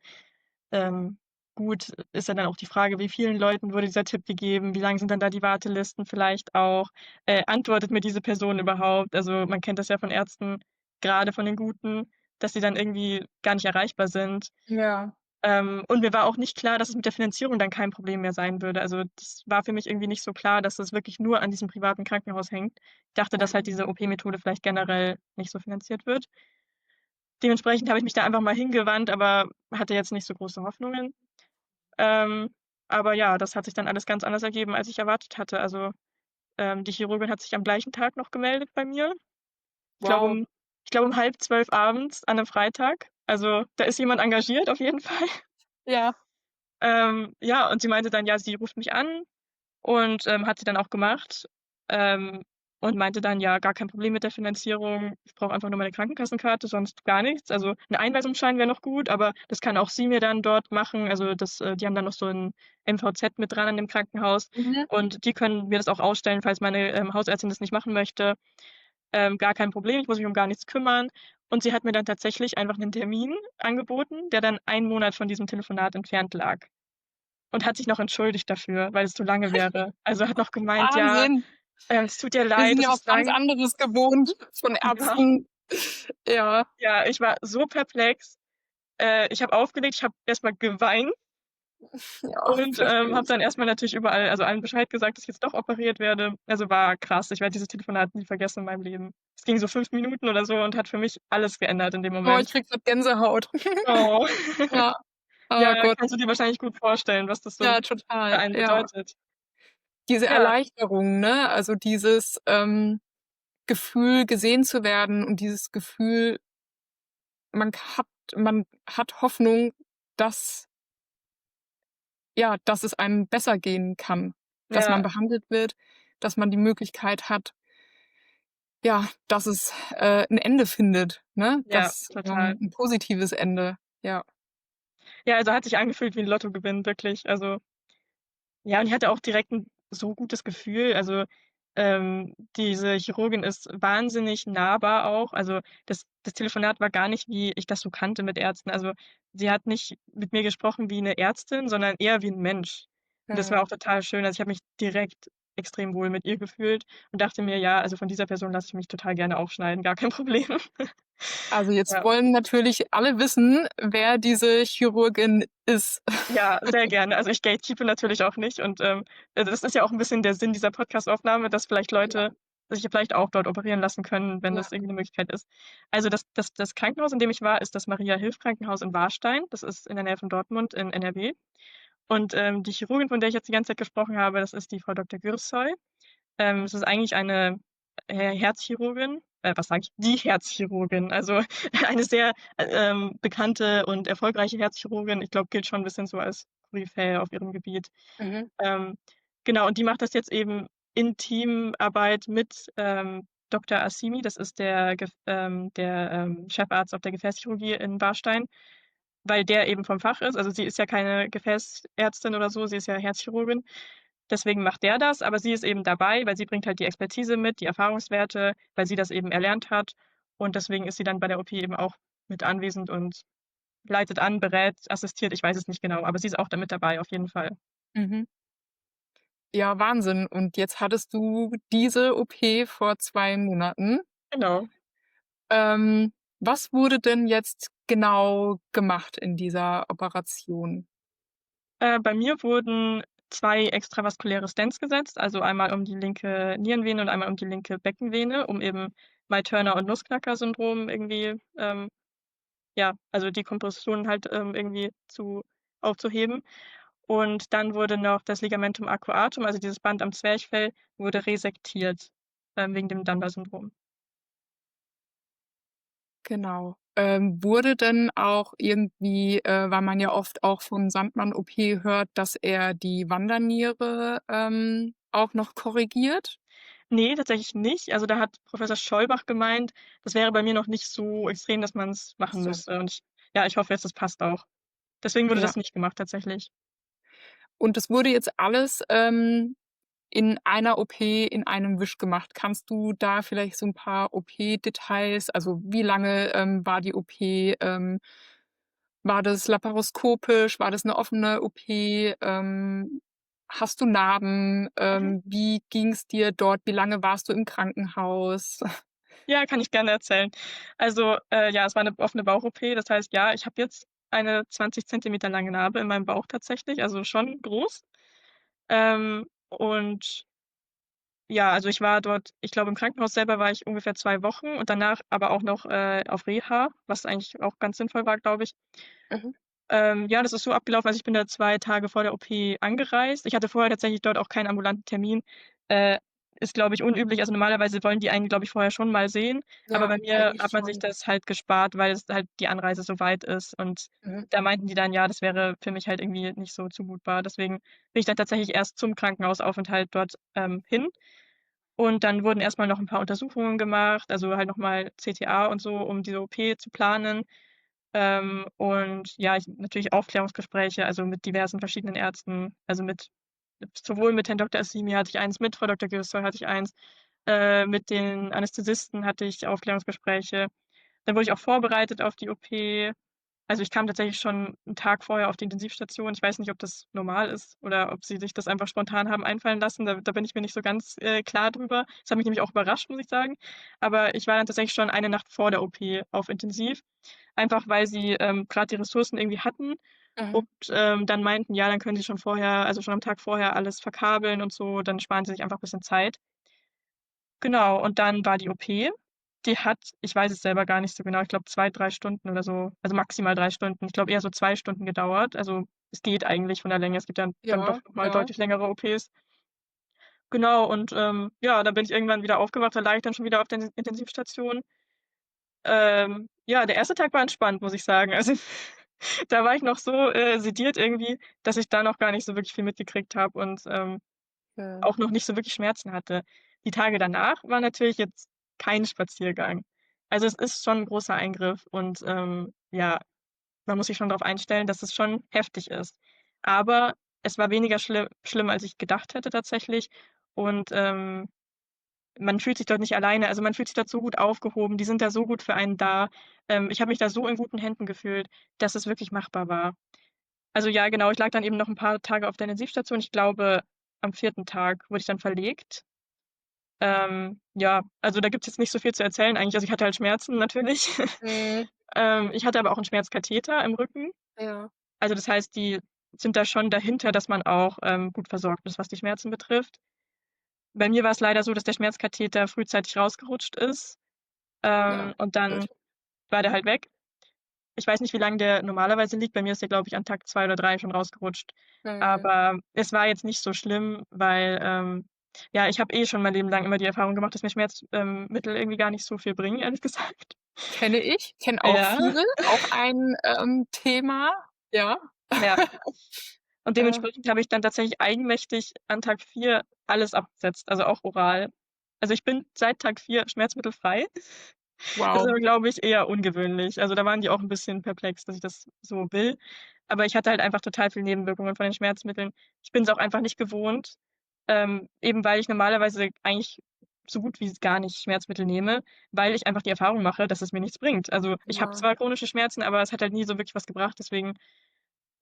ähm, gut, ist ja dann auch die Frage, wie vielen Leuten wurde dieser Tipp gegeben? Wie lang sind dann da die Wartelisten vielleicht auch? Antwortet mir diese Person überhaupt? Also, man kennt das ja von Ärzten, grade von den Guten, dass sie dann irgendwie gar nicht erreichbar sind. Ja. Und mir war auch nicht klar, dass es mit der Finanzierung dann kein Problem mehr sein würde. Also, das war für mich irgendwie nicht so klar, dass das wirklich nur an diesem privaten Krankenhaus hängt. Ich dachte, dass halt diese OP-Methode vielleicht generell nicht so finanziert wird. Dementsprechend habe ich mich da einfach mal hingewandt, aber hatte jetzt nicht so große Hoffnungen. Ähm, aber ja, das hat sich dann alles ganz anders ergeben, als ich erwartet hatte. Also, die Chirurgin hat sich am gleichen Tag noch gemeldet bei mir. Ich glaube Wow. um ich glaube um 23:30 abends an 'nem Freitag. Also, da ist jemand engagiert auf jeden Fall. Ja. Ja, und sie meinte dann, ja, sie ruft mich an und, hat sie dann auch gemacht, ähm, und meinte dann: „Ja, gar kein Problem mit der Finanzierung. Ich brauche einfach nur meine Krankenkassenkarte, sonst gar nichts. Also, 'n Einweisungsschein wäre noch gut, aber das kann auch sie mir dann dort machen.“ Also, das die haben dann noch so 'n MVZ mit dran an dem Krankenhaus Mhm. und die können mir das auch ausstellen, falls meine, Hausärztin das nicht machen möchte. Gar kein Problem, ich muss mich um gar nichts kümmern. Und sie hat mir dann tatsächlich einfach 'nen Termin angeboten, der dann 1 Monat von diesem Telefonat entfernt lag. Und hat sich noch entschuldigt dafür, weil es zu lange wäre. Also, hat noch gemeint: „Ja, Wahnsinn. es tut dir Wir leid, sind das ja was ist ganz lang.“ anderes gewohnt von Ja, Ärzten. Ja. ja, ich war so perplex. Ich habe aufgelegt, ich habe erst mal geweint Ja, und, verstehe habe ich. dann erst mal natürlich überall also allen Bescheid gesagt, dass ich jetzt doch operiert werde. Also, war krass. Ich werde dieses Telefonat nie vergessen in meinem Leben. Es ging so 5 Minuten oder so und hat für mich alles geändert in dem Oh, ich Moment. kriege grad Gänsehaut. Oh. Ja. Oh Ja, Gott. kannst du dir wahrscheinlich gut vorstellen, was das so Ja, für total. einen Ja. bedeutet. Diese Ja, Erleichterung, ne? Also, dieses, Gefühl, gesehen zu werden und dieses Gefühl, man hat Hoffnung, dass dass es einem besser gehen kann, dass man ja, behandelt wird, dass man die Möglichkeit hat, dass es, 'n Ende findet, ne? ja, 'N positives Ende. Ja. Ja, also hat sich angefühlt wie 'n Lottogewinn, wirklich. Also, ja, und ich hatte auch direkt 'n so gutes Gefühl. Also, diese Chirurgin ist wahnsinnig nahbar auch. Also, das Telefonat war gar nicht, wie ich das so kannte mit Ärzten. Also, sie hat nicht mit mir gesprochen wie 'ne Ärztin, sondern eher wie 'n Mensch. Und das war Mhm. auch total schön. Also, ich habe mich direkt extrem wohl mit ihr gefühlt und dachte mir: „Ja, also von dieser Person lasse ich mich total gerne aufschneiden, gar kein Problem.“ Also, jetzt Ja. wollen natürlich alle wissen, wer diese Chirurgin ist. Ja, sehr gerne. Also, ich gatekeepe natürlich auch nicht und, also, das ist ja auch 'n bisschen der Sinn dieser Podcastaufnahme, dass vielleicht Ja, Leute sich vielleicht auch dort operieren lassen können, wenn das ja. irgendwie 'ne Möglichkeit ist. Also, das Krankenhaus, in dem ich war, ist das Maria-Hilf-Krankenhaus in Warstein. Das ist in der Nähe von Dortmund in NRW. Und, die Chirurgin, von der ich jetzt die ganze Zeit gesprochen habe, das ist die Frau Dr. Gürsoy. Es ist eigentlich eine, Herzchirurgin was sage ich? Die Herzchirurgin, also eine sehr, bekannte und erfolgreiche Herzchirurgin. Ich glaube, gilt schon 'n bisschen so als Koryphäe auf ihrem Gebiet. Mhm. Ähm, genau, und die macht das jetzt eben in Teamarbeit mit, Dr. Assimi. Das ist der Chefarzt auf der Gefäßchirurgie in Warstein, weil der eben vom Fach ist. Also, sie ist ja keine Gefäßärztin oder so, sie ist ja Herzchirurgin. Deswegen macht der das, aber sie ist eben dabei, weil sie bringt halt die Expertise mit, die Erfahrungswerte, weil sie das eben erlernt hat. Und deswegen ist sie dann bei der OP eben auch mit anwesend und leitet an, berät, assistiert, ich weiß es nicht genau, aber sie ist auch da mit dabei auf jeden Fall. Mhm. Ja, Wahnsinn. Und jetzt hattest du diese OP vor 2 Monaten. Genau. Was wurde denn jetzt genau gemacht in dieser Operation? Bei mir wurden 2 extravaskuläre Stents gesetzt, also einmal um die linke Nierenvene und einmal um die linke Beckenvene, um eben May-Turner und Nussknacker-Syndrom irgendwie, ja, also die Kompression halt, irgendwie zu aufzuheben. Und dann wurde noch das Ligamentum arcuatum, also dieses Band am Zwerchfell, wurde resektiert, wegen dem Dunbar-Syndrom. Genau. Wurde denn auch irgendwie weil man ja oft auch von Sandmann-OP hört, dass er die Wanderniere, auch noch korrigiert? Ne, tatsächlich nicht. Also, da hat Professor Schollbach gemeint, das wäre bei mir noch nicht so extrem, dass man's Ach machen so, müsste und ich hoffe jetzt, das passt auch. Deswegen wurde ja. das nicht gemacht tatsächlich. Und das wurde jetzt alles, in einer OP in einem Wisch gemacht. Kannst du da vielleicht so 'n paar OP-Details, also, wie lange, war die OP? War das laparoskopisch? War das 'ne offene OP? Hast du Narben? Mhm. Wie ging's dir dort? Wie lange warst du im Krankenhaus? Ja, kann ich gerne erzählen. Also, ja, es war 'ne offene Bauch-OP. Das heißt, ja, ich habe jetzt eine 20 Zentimeter lange Narbe in meinem Bauch tatsächlich, also schon groß. Und ja, also ich war dort, ich glaube, im Krankenhaus selber war ich ungefähr 2 Wochen und danach aber auch noch, auf Reha, was eigentlich auch ganz sinnvoll war, glaube ich. Mhm. Ja, das ist so abgelaufen, also ich bin da 2 Tage vor der OP angereist. Ich hatte vorher tatsächlich dort auch keinen ambulanten Termin. Äh, Ist, glaube ich, unüblich. Also normalerweise wollen die einen, glaube ich, vorher schon mal sehen, aber Ja, bei mir eigentlich hat man sich schon. das halt gespart, weil es halt die Anreise so weit ist und Mhm. da meinten die dann, ja, das wäre für mich halt irgendwie nicht so zumutbar. Deswegen bin ich dann tatsächlich erst zum Krankenhausaufenthalt dort, hin und dann wurden erst mal noch 'n paar Untersuchungen gemacht, also halt noch mal CTA und so, um diese OP zu planen. Und ja, ich natürlich Aufklärungsgespräche, also mit diversen verschiedenen Ärzten, also mit sowohl mit Herrn Doktor Assimi hatte ich eins, mit Frau Doktor Gürsoy hatte ich eins, mit den Anästhesisten hatte ich Aufklärungsgespräche. Dann wurde ich auch vorbereitet auf die OP. Also, ich kam tatsächlich schon 'n Tag vorher auf die Intensivstation. Ich weiß nicht, ob das normal ist oder ob sie sich das einfach spontan haben einfallen lassen. Da bin ich mir nicht so ganz, klar drüber. Das hat mich nämlich auch überrascht, muss ich sagen. Aber ich war dann tatsächlich schon eine Nacht vor der OP auf Intensiv, einfach weil sie, grad die Ressourcen irgendwie hatten und, Mhm. dann meinten: „Ja, dann können Sie schon vorher, also schon am Tag vorher alles verkabeln und so, dann sparen Sie sich einfach bisschen Zeit." Genau, und dann war die OP. Die hat, ich weiß es selber gar nicht so genau, ich glaube 2, 3 Stunden oder so, also maximal 3 Stunden. Ich glaube eher so 2 Stunden gedauert. Also, es geht eigentlich von der Länge. Es gibt dann doch Ja, noch mal ja. deutlich längere OPs. Genau und, ja, dann bin ich irgendwann wieder aufgewacht, da lag ich dann schon wieder auf der Intensivstation. Ja, der erste Tag war entspannt, muss ich sagen. Also, da war ich noch so, sediert irgendwie, dass ich da noch gar nicht so wirklich viel mitgekriegt habe und, Ja. auch noch nicht so wirklich Schmerzen hatte. Die Tage danach war natürlich jetzt kein Spaziergang. Also, es ist schon 'n großer Eingriff und, ja, man muss sich schon darauf einstellen, dass es schon heftig ist. Aber es war weniger schlimm, als ich gedacht hätte tatsächlich und, man fühlt sich dort nicht alleine. Also, man fühlt sich dort so gut aufgehoben. Die sind da so gut für einen da. Ich habe mich da so in guten Händen gefühlt, dass es wirklich machbar war. Also, ja, genau, ich lag dann eben noch 'n paar Tage auf der Intensivstation. Ich glaube, am 4. Tag wurde ich dann verlegt. Ja, also, da gibt's jetzt nicht so viel zu erzählen eigentlich. Also, ich hatte halt Schmerzen natürlich. Mhm. Ich hatte aber auch 'n Schmerzkatheter im Rücken. Ja, Also, das heißt, die sind da schon dahinter, dass man auch, gut versorgt ist, was die Schmerzen betrifft. Bei mir war's leider so, dass der Schmerzkatheter frühzeitig rausgerutscht ist, ja, und dann blöd. war der halt weg. Ich weiß nicht, wie lang der normalerweise liegt. Bei mir ist der, glaube ich, an Tag 2 oder 3 schon rausgerutscht. Mhm. Aber es war jetzt nicht so schlimm, weil, ja, ich habe eh schon mein Leben lang immer die Erfahrung gemacht, dass mir Mittel irgendwie gar nicht so viel bringen, ehrlich gesagt. Kenne ich, kenne auch Ja, viele, auch ein, Thema, ja. ja. Und Äh, dementsprechend habe ich dann tatsächlich eigenmächtig an Tag 4 alles abgesetzt, also auch oral. Also, ich bin seit Tag 4 schmerzmittelfrei. Das ist wow, aber, glaube ich, eher ungewöhnlich. Also, da waren die auch 'n bisschen perplex, dass ich das so will. Aber ich hatte halt einfach total viel Nebenwirkungen von den Schmerzmitteln. Ich bin's auch einfach nicht gewohnt, eben weil ich normalerweise eigentlich so gut wie gar nicht Schmerzmittel nehme, weil ich einfach die Erfahrung mache, dass es mir nichts bringt. Also, ich habe ja. zwar chronische Schmerzen, aber es hat halt nie so wirklich was gebracht. Deswegen,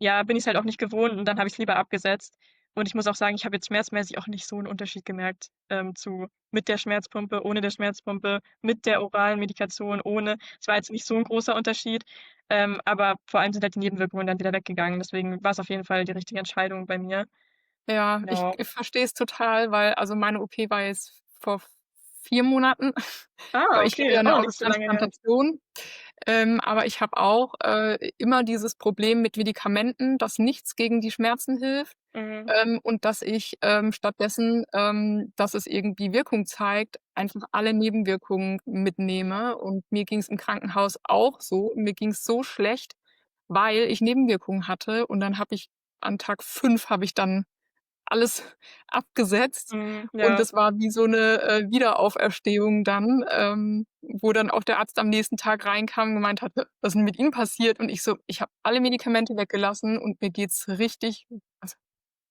ja, bin ich's halt auch nicht gewohnt und dann habe ich's lieber abgesetzt. Und ich muss auch sagen, ich habe jetzt schmerzmäßig auch nicht so 'n Unterschied gemerkt, zu mit der Schmerzpumpe, ohne der Schmerzpumpe, mit der oralen Medikation, ohne. Es war jetzt nicht so 'n großer Unterschied, aber vor allem sind halt die Nebenwirkungen dann wieder weggegangen. Deswegen war's auf jeden Fall die richtige Entscheidung bei mir. Ja, Genau. ich verstehe es total, weil also meine OP war jetzt vor 4 Monaten, Ah, weil ich hatte okay. ja 'ne Oh, nicht so lange her. Autotransplantation, aber ich habe auch, immer dieses Problem mit Medikamenten, dass nichts gegen die Schmerzen hilft, Mhm. und dass ich, stattdessen, dass es irgendwie Wirkung zeigt, einfach alle Nebenwirkungen mitnehme und mir ging's im Krankenhaus auch so. Mir ging's so schlecht, weil ich Nebenwirkungen hatte und dann habe ich an Tag 5 habe ich dann alles abgesetzt. Und Ja. das war wie so 'ne, Wiederauferstehung dann, wo dann auch der Arzt am nächsten Tag reinkam und gemeint hat: „Was ist 'n mit Ihnen passiert?“ Und ich so: „Ich habe alle Medikamente weggelassen und mir geht's richtig, also,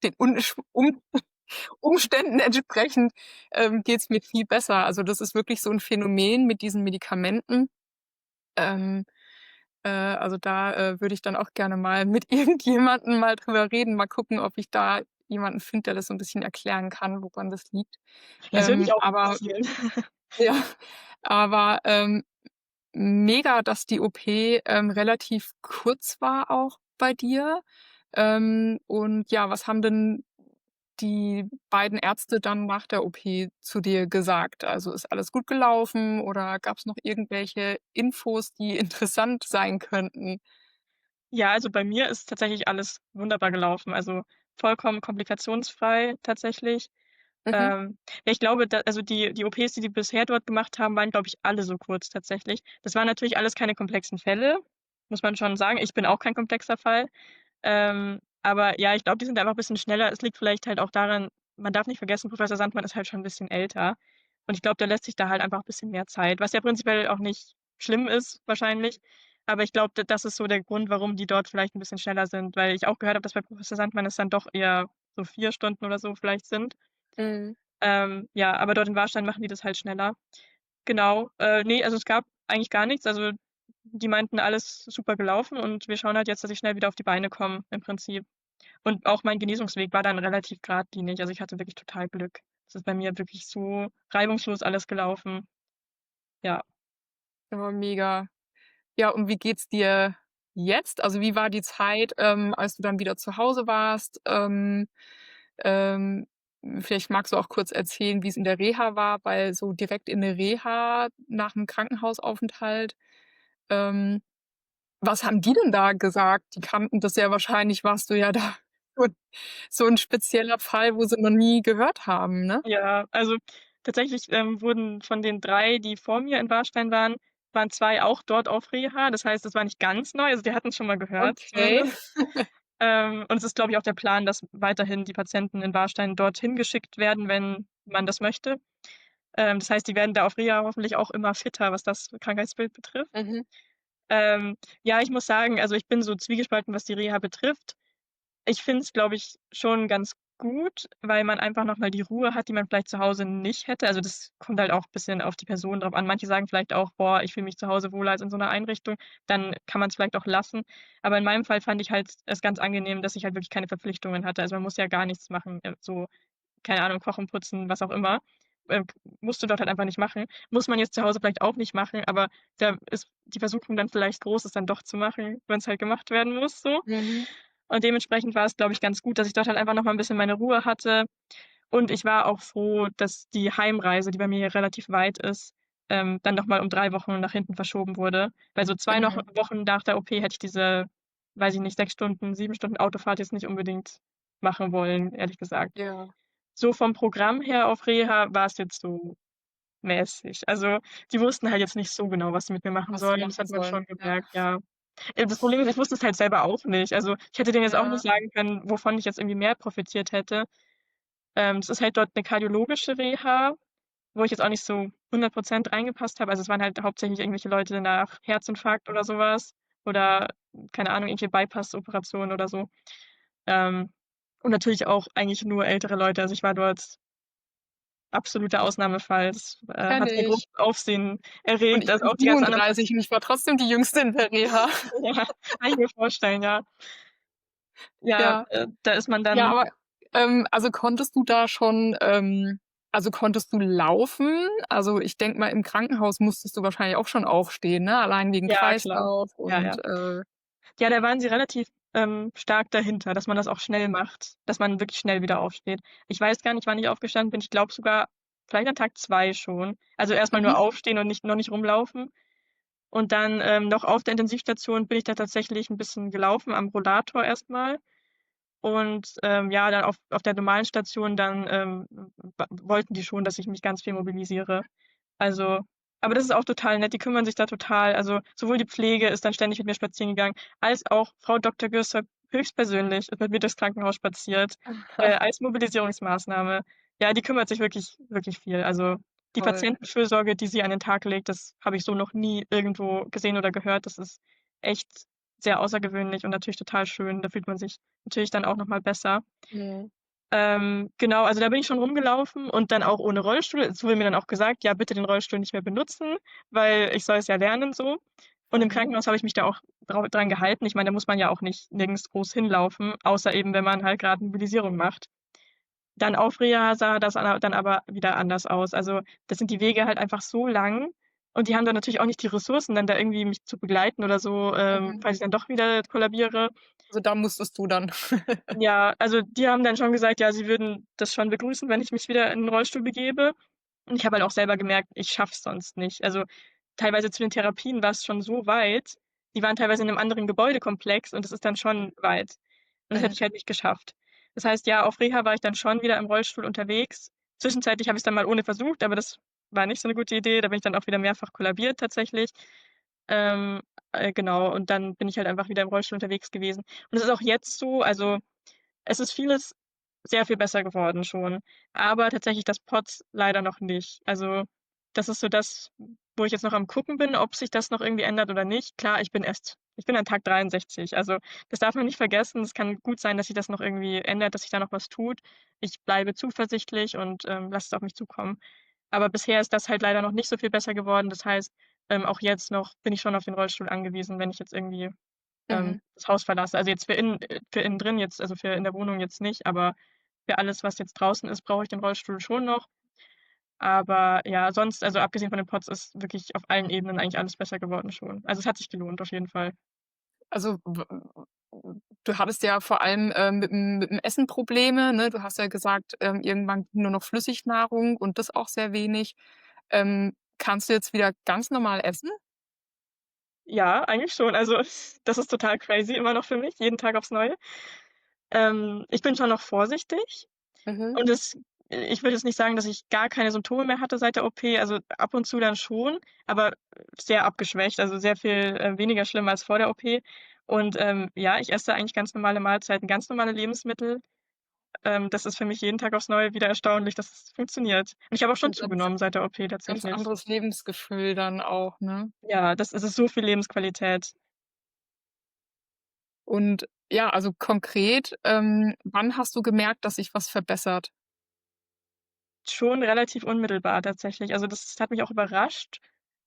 den Unsch Umständen entsprechend, geht's mir viel besser.“ Also, das ist wirklich so 'n Phänomen mit diesen Medikamenten. Ähm, also, da, würde ich dann auch gerne mal mit irgendjemandem mal drüber reden, mal gucken, ob ich da jemanden finde, der das so 'n bisschen erklären kann, woran das liegt. Ja, das würde mich auch Aber interessieren. ja, aber, mega, dass die OP, relativ kurz war auch bei dir. Und ja, was haben denn die beiden Ärzte dann nach der OP zu dir gesagt? Also, ist alles gut gelaufen oder gab's noch irgendwelche Infos, die interessant sein könnten? Ja, also bei mir ist tatsächlich alles wunderbar gelaufen, also vollkommen komplikationsfrei tatsächlich. Mhm, Ja, ich glaube, da also die OPs, die die bisher dort gemacht haben, waren, glaube ich, alle so kurz tatsächlich. Das waren natürlich alles keine komplexen Fälle, muss man schon sagen. Ich bin auch kein komplexer Fall. Aber ja, ich glaube, die sind einfach 'n bisschen schneller. Es liegt vielleicht halt auch daran, man darf nicht vergessen, Professor Sandmann ist halt schon 'n bisschen älter und ich glaube, der lässt sich da halt einfach bisschen mehr Zeit, was ja prinzipiell auch nicht schlimm ist wahrscheinlich. Aber ich glaube, das ist so der Grund, warum die dort vielleicht 'n bisschen schneller sind, weil ich auch gehört habe, dass bei Professor Sandmann es dann doch eher so 4 Stunden oder so vielleicht sind. mhm. Ja, aber dort in Warstein machen die das halt schneller. Genau. Ne, also es gab eigentlich gar nichts. Also, die meinten, alles super gelaufen und wir schauen halt jetzt, dass ich schnell wieder auf die Beine komme im Prinzip. Und auch mein Genesungsweg war dann relativ geradlinig. Also, ich hatte wirklich total Glück. Es ist bei mir wirklich so reibungslos alles gelaufen. Ja. Oh, mega. Ja, und wie geht's dir jetzt? Also, wie war die Zeit, als du dann wieder zu Hause warst? Ähm, vielleicht magst du auch kurz erzählen, wie's in der Reha war, weil so direkt in 'ne Reha nach 'm Krankenhausaufenthalt, ähm, was haben die denn da gesagt? Die kannten das ja wahrscheinlich, warst du ja da so 'n so 'n spezieller Fall, wo sie noch nie gehört haben, ne? Ja, also tatsächlich, wurden von den 3, die vor mir in Warstein waren 2 auch dort auf Reha. Das heißt, das war nicht ganz neu. Also, die hatten's schon mal gehört Okay. zumindest. Und es ist, glaube ich, auch der Plan, dass weiterhin die Patienten in Warstein dorthin geschickt werden, wenn man das möchte. Das heißt, die werden da auf Reha hoffentlich auch immer fitter, was das Krankheitsbild betrifft. Mhm. Ja, ich muss sagen, also, ich bin so zwiegespalten, was die Reha betrifft. Ich finde es, glaube ich, schon ganz gut, weil man einfach noch mal die Ruhe hat, die man vielleicht zu Hause nicht hätte. Also, das kommt halt auch bisschen auf die Person drauf an. Manche sagen vielleicht auch: „Boah, ich fühle mich zu Hause wohler als in so 'ner Einrichtung.“ Dann kann man's vielleicht auch lassen. Aber in meinem Fall fand ich halt es ganz angenehm, dass ich halt wirklich keine Verpflichtungen hatte. Also, man muss ja gar nichts machen, so, keine Ahnung, kochen, putzen, was auch immer. Musst du dort halt einfach nicht machen. Muss man jetzt zu Hause vielleicht auch nicht machen, aber da ist die Versuchung dann vielleicht groß, es dann doch zu machen, wenn's halt gemacht werden muss so. Mhm. Und dementsprechend war es, glaube ich, ganz gut, dass ich dort halt einfach noch mal 'n bisschen meine Ruhe hatte. Und ich war auch froh, dass die Heimreise, die bei mir hier relativ weit ist, dann noch mal um 3 Wochen nach hinten verschoben wurde. Weil so 2 noch Mhm. Wochen nach der OP hätte ich diese, weiß ich nicht, 6 Stunden, 7 Stunden Autofahrt jetzt nicht unbedingt machen wollen, ehrlich gesagt. Ja. So vom Programm her auf Reha war's jetzt so mäßig. Also, die wussten halt jetzt nicht so genau, was sie mit mir machen Was du sollen. Das machen hat man sollen, schon ja. gemerkt, ja. Das Problem ist, ich wusste es halt selber auch nicht. Also, ich hätte denen jetzt auch Ja. nicht sagen können, wovon ich jetzt irgendwie mehr profitiert hätte. Das ist halt dort 'ne kardiologische Reha, wo ich jetzt auch nicht so 100% reingepasst habe. Also, es waren halt hauptsächlich irgendwelche Leute nach Herzinfarkt oder so was oder, keine Ahnung, irgendwelche Bypass-Operationen oder so. Ähm, und natürlich auch eigentlich nur ältere Leute. Also, ich war dort absoluter Ausnahmefall. Das, hat Kenne sehr ich. großes Aufsehen Und erregt. ich Also, bin auch die ganzen anderen 37 und ich war trotzdem die Jüngste in der Reha. Ja, kann ich mir vorstellen, ja. Ja, Ja. da ist man Ja, dann aber, also, konntest du da schon, also, konntest du laufen? Also, ich denke mal, im Krankenhaus musstest du wahrscheinlich auch schon aufstehen, ne? Allein wegen ja, klar. Kreislauf Ja, ja. und, Ja, da waren sie relativ, stark dahinter, dass man das auch schnell macht, dass man wirklich schnell wieder aufsteht. Ich weiß gar nicht, wann ich aufgestanden bin. Ich glaube sogar vielleicht an Tag 2 schon. Also, erst mal nur mhm, aufstehen und noch nicht rumlaufen. Und dann, noch auf der Intensivstation bin ich da tatsächlich 'n bisschen gelaufen am Rollator erst mal. Und, ja, dann auf der normalen Station dann, wollten die schon, dass ich mich ganz viel mobilisiere. Also aber das ist auch total nett. Die kümmern sich da total, also, sowohl die Pflege ist dann ständig mit mir spazieren gegangen, als auch Frau Dr. Gürsser höchstpersönlich ist mit mir durchs Krankenhaus spaziert, als Mobilisierungsmaßnahme. Ja, die kümmert sich wirklich, wirklich viel. Also, die Toll. Patientenfürsorge, die sie an den Tag legt, das habe ich so noch nie irgendwo gesehen oder gehört. Das ist echt sehr außergewöhnlich und natürlich total schön. Da fühlt man sich natürlich dann auch noch mal besser. Mhm. Genau, also da bin ich schon rumgelaufen und dann auch ohne Rollstuhl. Es wurde mir dann auch gesagt: „Ja, bitte den Rollstuhl nicht mehr benutzen, weil ich soll es ja lernen so.“ Und im Mhm. Krankenhaus habe ich mich da auch dran gehalten. Ich meine, da muss man ja auch nicht nirgends groß hinlaufen, außer eben, wenn man halt grad Mobilisierung macht. Dann auf Reha sah das dann aber wieder anders aus. Also, das sind die Wege halt einfach so lang und die haben dann natürlich auch nicht die Ressourcen, dann da irgendwie mich zu begleiten oder so, Mhm. falls ich dann doch wieder kollabiere. Also, da musstest du dann. Ja, also die haben dann schon gesagt, ja, sie würden das schon begrüßen, wenn ich mich wieder in 'n Rollstuhl begebe. Und ich habe halt auch selber gemerkt, ich schaffe es sonst nicht. Also, teilweise zu den Therapien war's schon so weit, die waren teilweise in 'nem anderen Gebäudekomplex und das ist dann schon weit. Und das hätte Mhm. ich halt nicht geschafft. Das heißt, ja, auf Reha war ich dann schon wieder im Rollstuhl unterwegs. Zwischenzeitlich habe ich's dann mal ohne versucht, aber das war nicht so 'ne gute Idee. Da bin ich dann auch wieder mehrfach kollabiert tatsächlich. Ähm, genau, und dann bin ich halt einfach wieder im Rollstuhl unterwegs gewesen. Und es ist auch jetzt so, also es ist vieles sehr viel besser geworden schon, aber tatsächlich das POTS leider noch nicht. Also, das ist so das, wo ich jetzt noch am Gucken bin, ob sich das noch irgendwie ändert oder nicht. Klar, ich bin an Tag 63, also, das darf man nicht vergessen. Es kann gut sein, dass sich das noch irgendwie ändert, dass sich da noch was tut. Ich bleibe zuversichtlich und, lasse es auf mich zukommen. Aber bisher ist das halt leider noch nicht so viel besser geworden. Das heißt, auch jetzt noch bin ich schon auf den Rollstuhl angewiesen, wenn ich jetzt irgendwie Mhm. das Haus verlasse. Also, jetzt für innen drin jetzt, also für in der Wohnung jetzt nicht, aber für alles, was jetzt draußen ist, brauche ich den Rollstuhl schon noch. Aber ja, sonst, also abgesehen von den Pods, ist wirklich auf allen Ebenen eigentlich alles besser geworden schon. Also, es hat sich gelohnt auf jeden Fall. Also, du hattest ja vor allem, mit dem Essen Probleme, ne? Du hast ja gesagt, irgendwann nur noch Flüssignahrung und das auch sehr wenig. Kannst du jetzt wieder ganz normal essen? Ja, eigentlich schon. Also, das ist total crazy immer noch für mich, jeden Tag aufs Neue. Ich bin schon noch vorsichtig. Mhm. Und ich würde jetzt nicht sagen, dass ich gar keine Symptome mehr hatte seit der OP, also ab und zu dann schon, aber sehr abgeschwächt, also sehr viel, weniger schlimm als vor der OP. Und, ja, ich esse eigentlich ganz normale Mahlzeiten, ganz normale Lebensmittel. Das ist für mich jeden Tag aufs Neue wieder erstaunlich, dass es funktioniert. Und ich habe auch schon Und zugenommen seit der OP ganz tatsächlich. anderes Lebensgefühl dann auch, ne? Ja, das es ist so viel Lebensqualität. Und ja, also konkret, wann hast du gemerkt, dass sich was verbessert? Schon relativ unmittelbar tatsächlich. Also, das hat mich auch überrascht,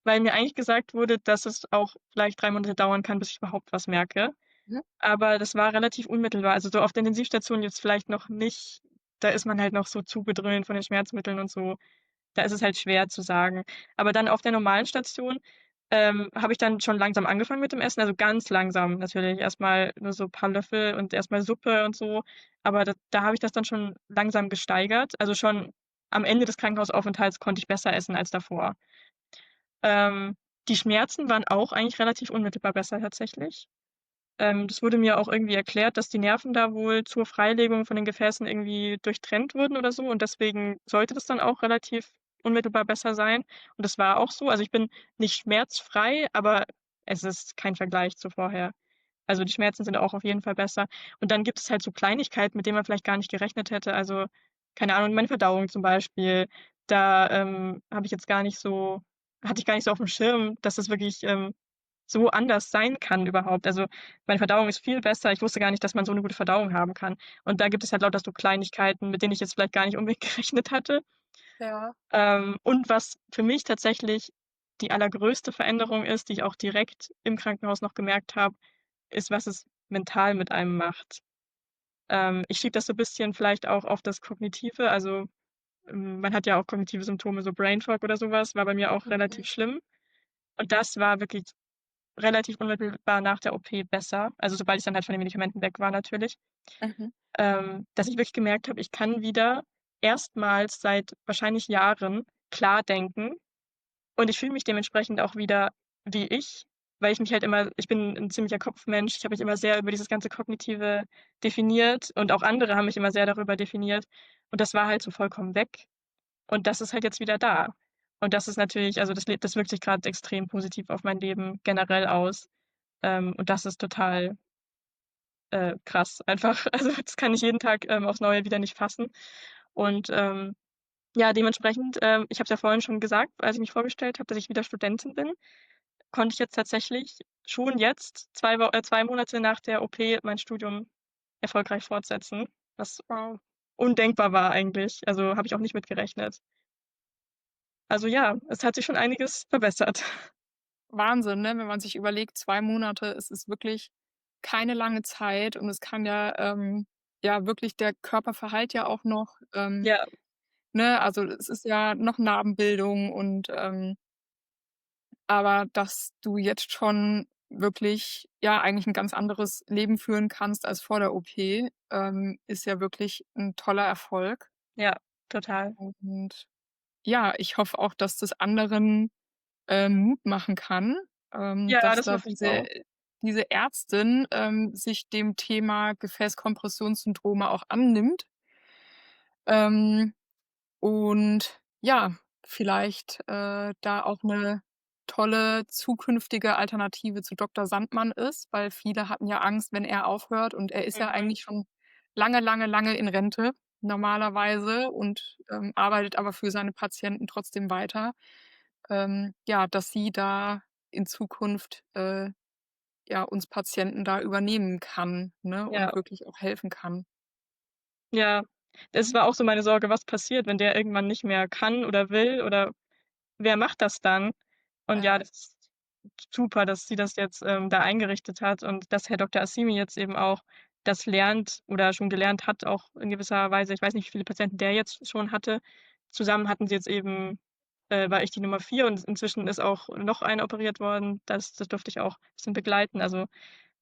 weil mir eigentlich gesagt wurde, dass es auch vielleicht 3 Monate dauern kann, bis ich überhaupt was merke. Mhm. Aber das war relativ unmittelbar. Also, so auf der Intensivstation jetzt vielleicht noch nicht. Da ist man halt noch so zugedröhnt von den Schmerzmitteln und so. Da ist es halt schwer zu sagen. Aber dann auf der normalen Station, habe ich dann schon langsam angefangen mit dem Essen, also ganz langsam natürlich. Erst mal nur so paar Löffel und erst mal Suppe und so. Aber da habe ich das dann schon langsam gesteigert. Also, schon am Ende des Krankenhausaufenthalts konnte ich besser essen als davor. Ähm, die Schmerzen waren auch eigentlich relativ unmittelbar besser tatsächlich. Das wurde mir auch irgendwie erklärt, dass die Nerven da wohl zur Freilegung von den Gefäßen irgendwie durchtrennt wurden oder so und deswegen sollte das dann auch relativ unmittelbar besser sein. Und das war auch so. Also, ich bin nicht schmerzfrei, aber es ist kein Vergleich zu vorher. Also, die Schmerzen sind auch auf jeden Fall besser. Und dann gibt es halt so Kleinigkeiten, mit denen man vielleicht gar nicht gerechnet hätte. Also, keine Ahnung, meine Verdauung zum Beispiel. Da, habe ich jetzt gar nicht so hatte ich gar nicht so auf dem Schirm, dass das wirklich, so anders sein kann überhaupt. Also, meine Verdauung ist viel besser. Ich wusste gar nicht, dass man so 'ne gute Verdauung haben kann. Und da gibt es halt lauter so Kleinigkeiten, mit denen ich jetzt vielleicht gar nicht unbedingt gerechnet hatte. Ja. Und was für mich tatsächlich die allergrößte Veränderung ist, die ich auch direkt im Krankenhaus noch gemerkt habe, ist, was es mental mit einem macht. Ich schiebe das so bisschen vielleicht auch auf das Kognitive. Also, man hat ja auch kognitive Symptome, so Brain Fog oder so was, war bei mir auch Mhm. relativ schlimm. Und das war wirklich relativ unmittelbar nach der OP besser, also sobald ich dann halt von den Medikamenten weg war natürlich, Mhm. dass ich wirklich gemerkt habe, ich kann wieder erstmals seit wahrscheinlich Jahren klar denken und ich fühle mich dementsprechend auch wieder wie ich, weil ich bin 'n ziemlicher Kopfmensch. Ich habe mich immer sehr über dieses ganze Kognitive definiert und auch andere haben mich immer sehr darüber definiert und das war halt so vollkommen weg und das ist halt jetzt wieder da. Und das ist natürlich, also das wirkt sich grad extrem positiv auf mein Leben generell aus. Und das ist total krass einfach. Also, das kann ich jeden Tag, aufs Neue wieder nicht fassen. Und, ja, dementsprechend, ich habe es ja vorhin schon gesagt, als ich mich vorgestellt habe, dass ich wieder Studentin bin, konnte ich jetzt tatsächlich schon jetzt 2 Monate nach der OP mein Studium erfolgreich fortsetzen, was Wow. undenkbar war eigentlich. Also, habe ich auch nicht mit gerechnet. Also ja, es hat sich schon einiges verbessert. Wahnsinn, ne, wenn man sich überlegt, 2 Monate, es ist wirklich keine lange Zeit und es kann ja, ja wirklich der Körper verheilt ja auch noch, Ja, ne? Also, es ist ja noch Narbenbildung und, aber dass du jetzt schon wirklich, ja, eigentlich 'n ganz anderes Leben führen kannst als vor der OP, ist ja wirklich 'n toller Erfolg. ja, total. Und ja, ich hoffe auch, dass das anderen, Mut machen kann, Ja, dass das da hoffe ich auch. diese Ärztin, sich dem Thema Gefäßkompressionssyndrome auch annimmt. Ähm, und ja, vielleicht, da auch 'ne tolle zukünftige Alternative zu Doktor Sandmann ist, weil viele hatten ja Angst, wenn er aufhört und er ist ja Mhm. eigentlich schon lange, lange, lange in Rente normalerweise und, arbeitet aber für seine Patienten trotzdem weiter. Ja, dass sie da in Zukunft, ja, uns Patienten da übernehmen kann, ne, Ja, und wirklich auch helfen kann. ja. Das war auch so meine Sorge, was passiert, wenn der irgendwann nicht mehr kann oder will oder wer macht das dann? Und ja, Ja, das ist super, dass sie das jetzt, da eingerichtet hat und dass Herr Doktor Assimi jetzt eben auch das lernt oder schon gelernt hat, auch in gewisser Weise. Ich weiß nicht, wie viele Patienten der jetzt schon hatte. Zusammen hatten sie jetzt eben war ich die Nummer 4 und inzwischen ist auch noch eine operiert worden. Das durfte ich auch bisschen begleiten. Also,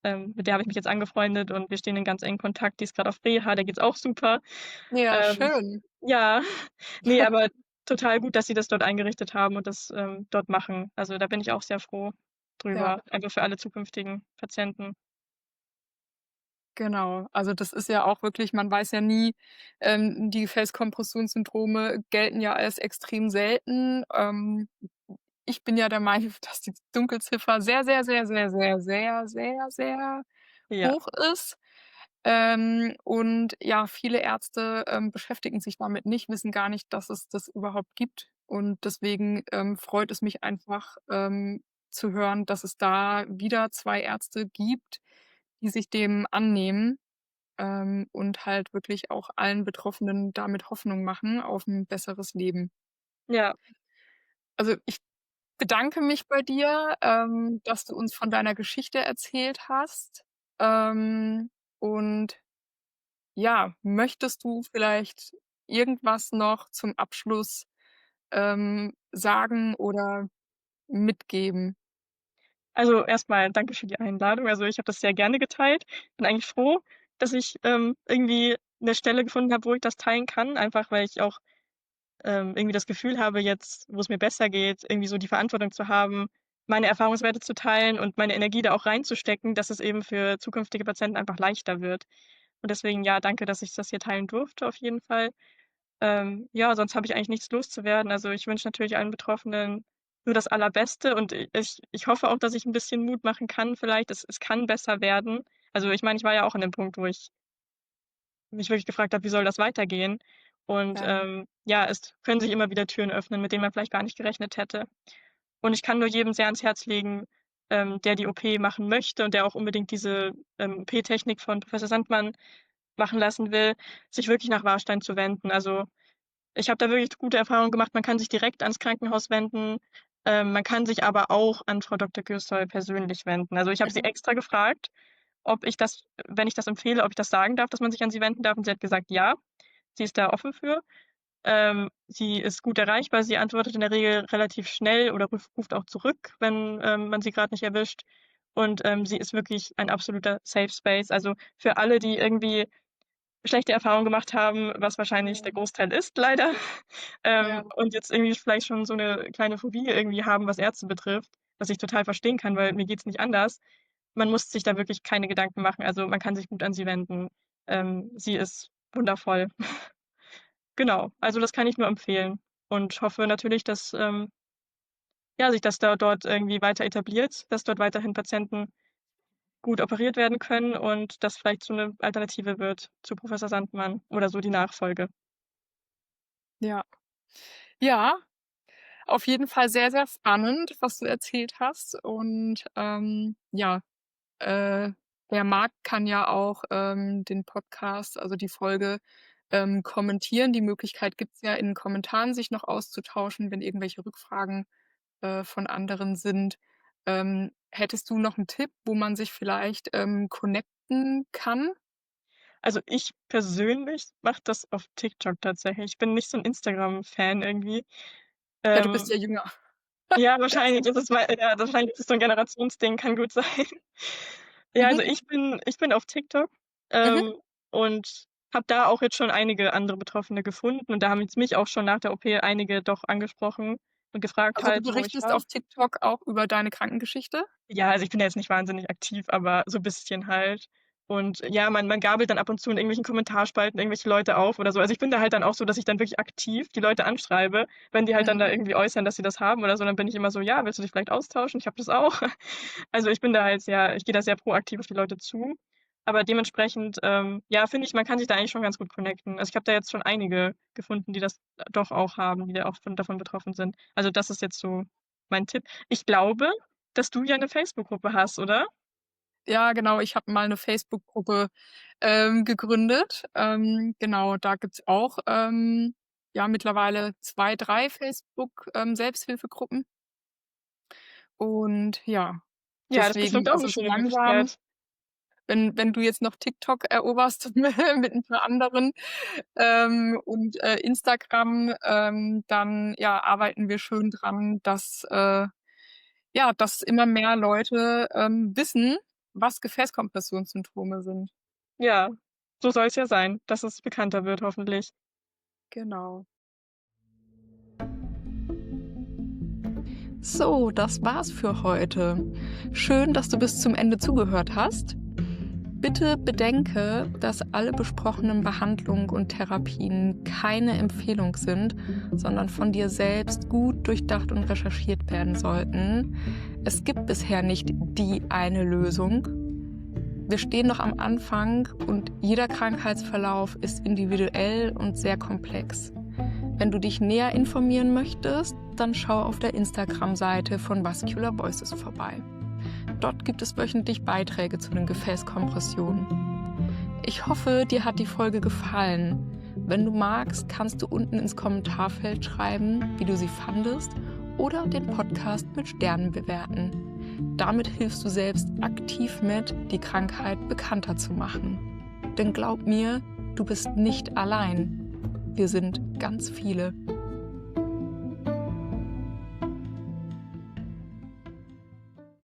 mit der habe ich mich jetzt angefreundet und wir stehen in ganz engen Kontakt. Die ist grad auf Reha, der geht's auch super. ja, Ähm, schön. ja, ne, aber total gut, dass sie das dort eingerichtet haben und das, dort machen. Also, da bin ich auch sehr froh Ja, drüber, einfach für alle zukünftigen Patienten. genau. Also, das ist ja auch wirklich, man weiß ja nie, die Gefäßkompressionssyndrome gelten ja als extrem selten. Ich bin ja der Meinung, dass die Dunkelziffer sehr, sehr, sehr, sehr, sehr, sehr, sehr, sehr Ja, hoch ist. Und ja, viele Ärzte, beschäftigen sich damit nicht, wissen gar nicht, dass es das überhaupt gibt. Und deswegen, freut es mich einfach, zu hören, dass es da wieder 2 Ärzte gibt, die sich dem annehmen, und halt wirklich auch allen Betroffenen damit Hoffnung machen auf 'n besseres Leben. ja. Also, ich bedanke mich bei dir, dass du uns von deiner Geschichte erzählt hast. Und ja, möchtest du vielleicht irgendwas noch zum Abschluss, sagen oder mitgeben? Also, erst mal danke für die Einladung. Also, ich habe das sehr gerne geteilt. Bin eigentlich froh, dass ich, irgendwie 'ne Stelle gefunden habe, wo ich das teilen kann, einfach weil ich auch, irgendwie das Gefühl habe jetzt, wo es mir besser geht, irgendwie so die Verantwortung zu haben, meine Erfahrungswerte zu teilen und meine Energie da auch reinzustecken, dass es eben für zukünftige Patienten einfach leichter wird. Und deswegen, ja, danke, dass ich das hier teilen durfte auf jeden Fall. Ja, sonst habe ich eigentlich nichts loszuwerden. Also, ich wünsche natürlich allen Betroffenen nur das Allerbeste und ich hoffe auch, dass ich 'n bisschen Mut machen kann vielleicht. Es kann besser werden. Also, ich meine, ich war ja auch an dem Punkt, wo ich mich wirklich gefragt habe: „Wie soll das weitergehen?“ Und, Ja. ja, es können sich immer wieder Türen öffnen, mit denen man vielleicht gar nicht gerechnet hätte. Und ich kann nur jedem sehr ans Herz legen, der die OP machen möchte und der auch unbedingt diese, OP-Technik von Professor Sandmann machen lassen will, sich wirklich nach Warstein zu wenden. Also, ich habe da wirklich gute Erfahrungen gemacht. Man kann sich direkt ans Krankenhaus wenden, man kann sich aber auch an Frau Doktor Gürsol persönlich wenden. Also, ich habe sie Mhm. extra gefragt, ob ich das wenn ich das empfehle, ob ich das sagen darf, dass man sich an sie wenden darf und sie hat gesagt: „Ja“, sie ist da offen für. Sie ist gut erreichbar. Sie antwortet in der Regel relativ schnell oder ruft auch zurück, wenn, man sie grad nicht erwischt. Und, sie ist wirklich ein absoluter Safe Space. Also, für alle, die irgendwie schlechte Erfahrungen gemacht haben, was wahrscheinlich der Mhm. Großteil ist leider, Ja, und jetzt irgendwie vielleicht schon so 'ne kleine Phobie irgendwie haben, was Ärzte betrifft, was ich total verstehen kann, weil mir geht's nicht anders. Man muss sich da wirklich keine Gedanken machen. Also, man kann sich gut an sie wenden. Sie ist wundervoll. Genau, also das kann ich nur empfehlen und hoffe natürlich, dass, ja, sich das da dort irgendwie weiter etabliert, dass dort weiterhin Patienten gut operiert werden können und das vielleicht so 'ne Alternative wird zu Professor Sandmann oder so die Nachfolge. Ja. Ja, auf jeden Fall sehr, sehr spannend, was du erzählt hast und, ja, äh, wer mag, kann ja auch, den Podcast, also die Folge, kommentieren. Die Möglichkeit gibt's ja, in den Kommentaren sich noch auszutauschen, wenn irgendwelche Rückfragen, von anderen sind. Hättest du noch 'n Tipp, wo man sich vielleicht, connecten kann? Also, ich persönlich mache das auf TikTok tatsächlich. Ich bin nicht so 'n Instagram-Fan irgendwie. Ja, du bist Ähm, ja jünger. ja, wahrscheinlich ist es wahrscheinlich ist es so 'n Generationsding, kann gut sein. Ja, Mhm, also ich bin auf TikTok, mhm. und habe da auch jetzt schon einige andere Betroffene gefunden und da haben jetzt mich auch schon nach der OP einige doch angesprochen und gefragt Also, du halt, wo ich berichtest war. auf TikTok auch über deine Krankengeschichte? Ja, also ich bin da jetzt nicht wahnsinnig aktiv, aber so bisschen halt. Und ja, man gabelt dann ab und zu in irgendwelchen Kommentarspalten irgendwelche Leute auf oder so. Also, ich bin da halt dann auch so, dass ich dann wirklich aktiv die Leute anschreibe. Wenn die halt dann da Mhm. irgendwie äußern, dass sie das haben oder so, dann bin ich immer so: „Ja, willst du dich vielleicht austauschen? Ich habe das auch.“ Also, ich bin da halt sehr ich gehe da sehr proaktiv auf die Leute zu. Aber dementsprechend, ja, finde ich, man kann sich da eigentlich schon ganz gut connecten. Also, ich habe da jetzt schon einige gefunden, die das doch auch haben, die da auch davon betroffen sind. Also, das ist jetzt so mein Tipp. Ich glaube, dass du ja 'ne Facebook-Gruppe hast, oder? Ja, genau, ich habe mal 'ne Facebook-Gruppe, gegründet. Genau, da gibt's auch, ja, mittlerweile 2, 3 Facebook, Selbsthilfegruppen. Und ja, Ja, das klingt deswegen, auch 'ne also so schöne langsam, Möglichkeit. wenn du jetzt noch TikTok eroberst mit 'n paar anderen, und, Instagram, dann, ja, arbeiten wir schön dran, dass, ja, dass immer mehr Leute, wissen, was Gefäßkompressionssymptome sind. Ja, so soll's ja sein, dass es bekannter wird hoffentlich. Genau. So, das war's für heute. Schön, dass du bis zum Ende zugehört hast. Bitte bedenke, dass alle besprochenen Behandlungen und Therapien keine Empfehlung sind, sondern von dir selbst gut durchdacht und recherchiert werden sollten. Es gibt bisher nicht die eine Lösung. Wir stehen noch am Anfang und jeder Krankheitsverlauf ist individuell und sehr komplex. Wenn du dich näher informieren möchtest, dann schau auf der Instagram-Seite von Vascular Voices vorbei. Dort gibt es wöchentlich Beiträge zu den Gefäßkompressionen. Ich hoffe, dir hat die Folge gefallen. Wenn du magst, kannst du unten ins Kommentarfeld schreiben, wie du sie fandest, oder den Podcast mit Sternen bewerten. Damit hilfst du selbst aktiv mit, die Krankheit bekannter zu machen. Denn glaub mir, du bist nicht allein. Wir sind ganz viele.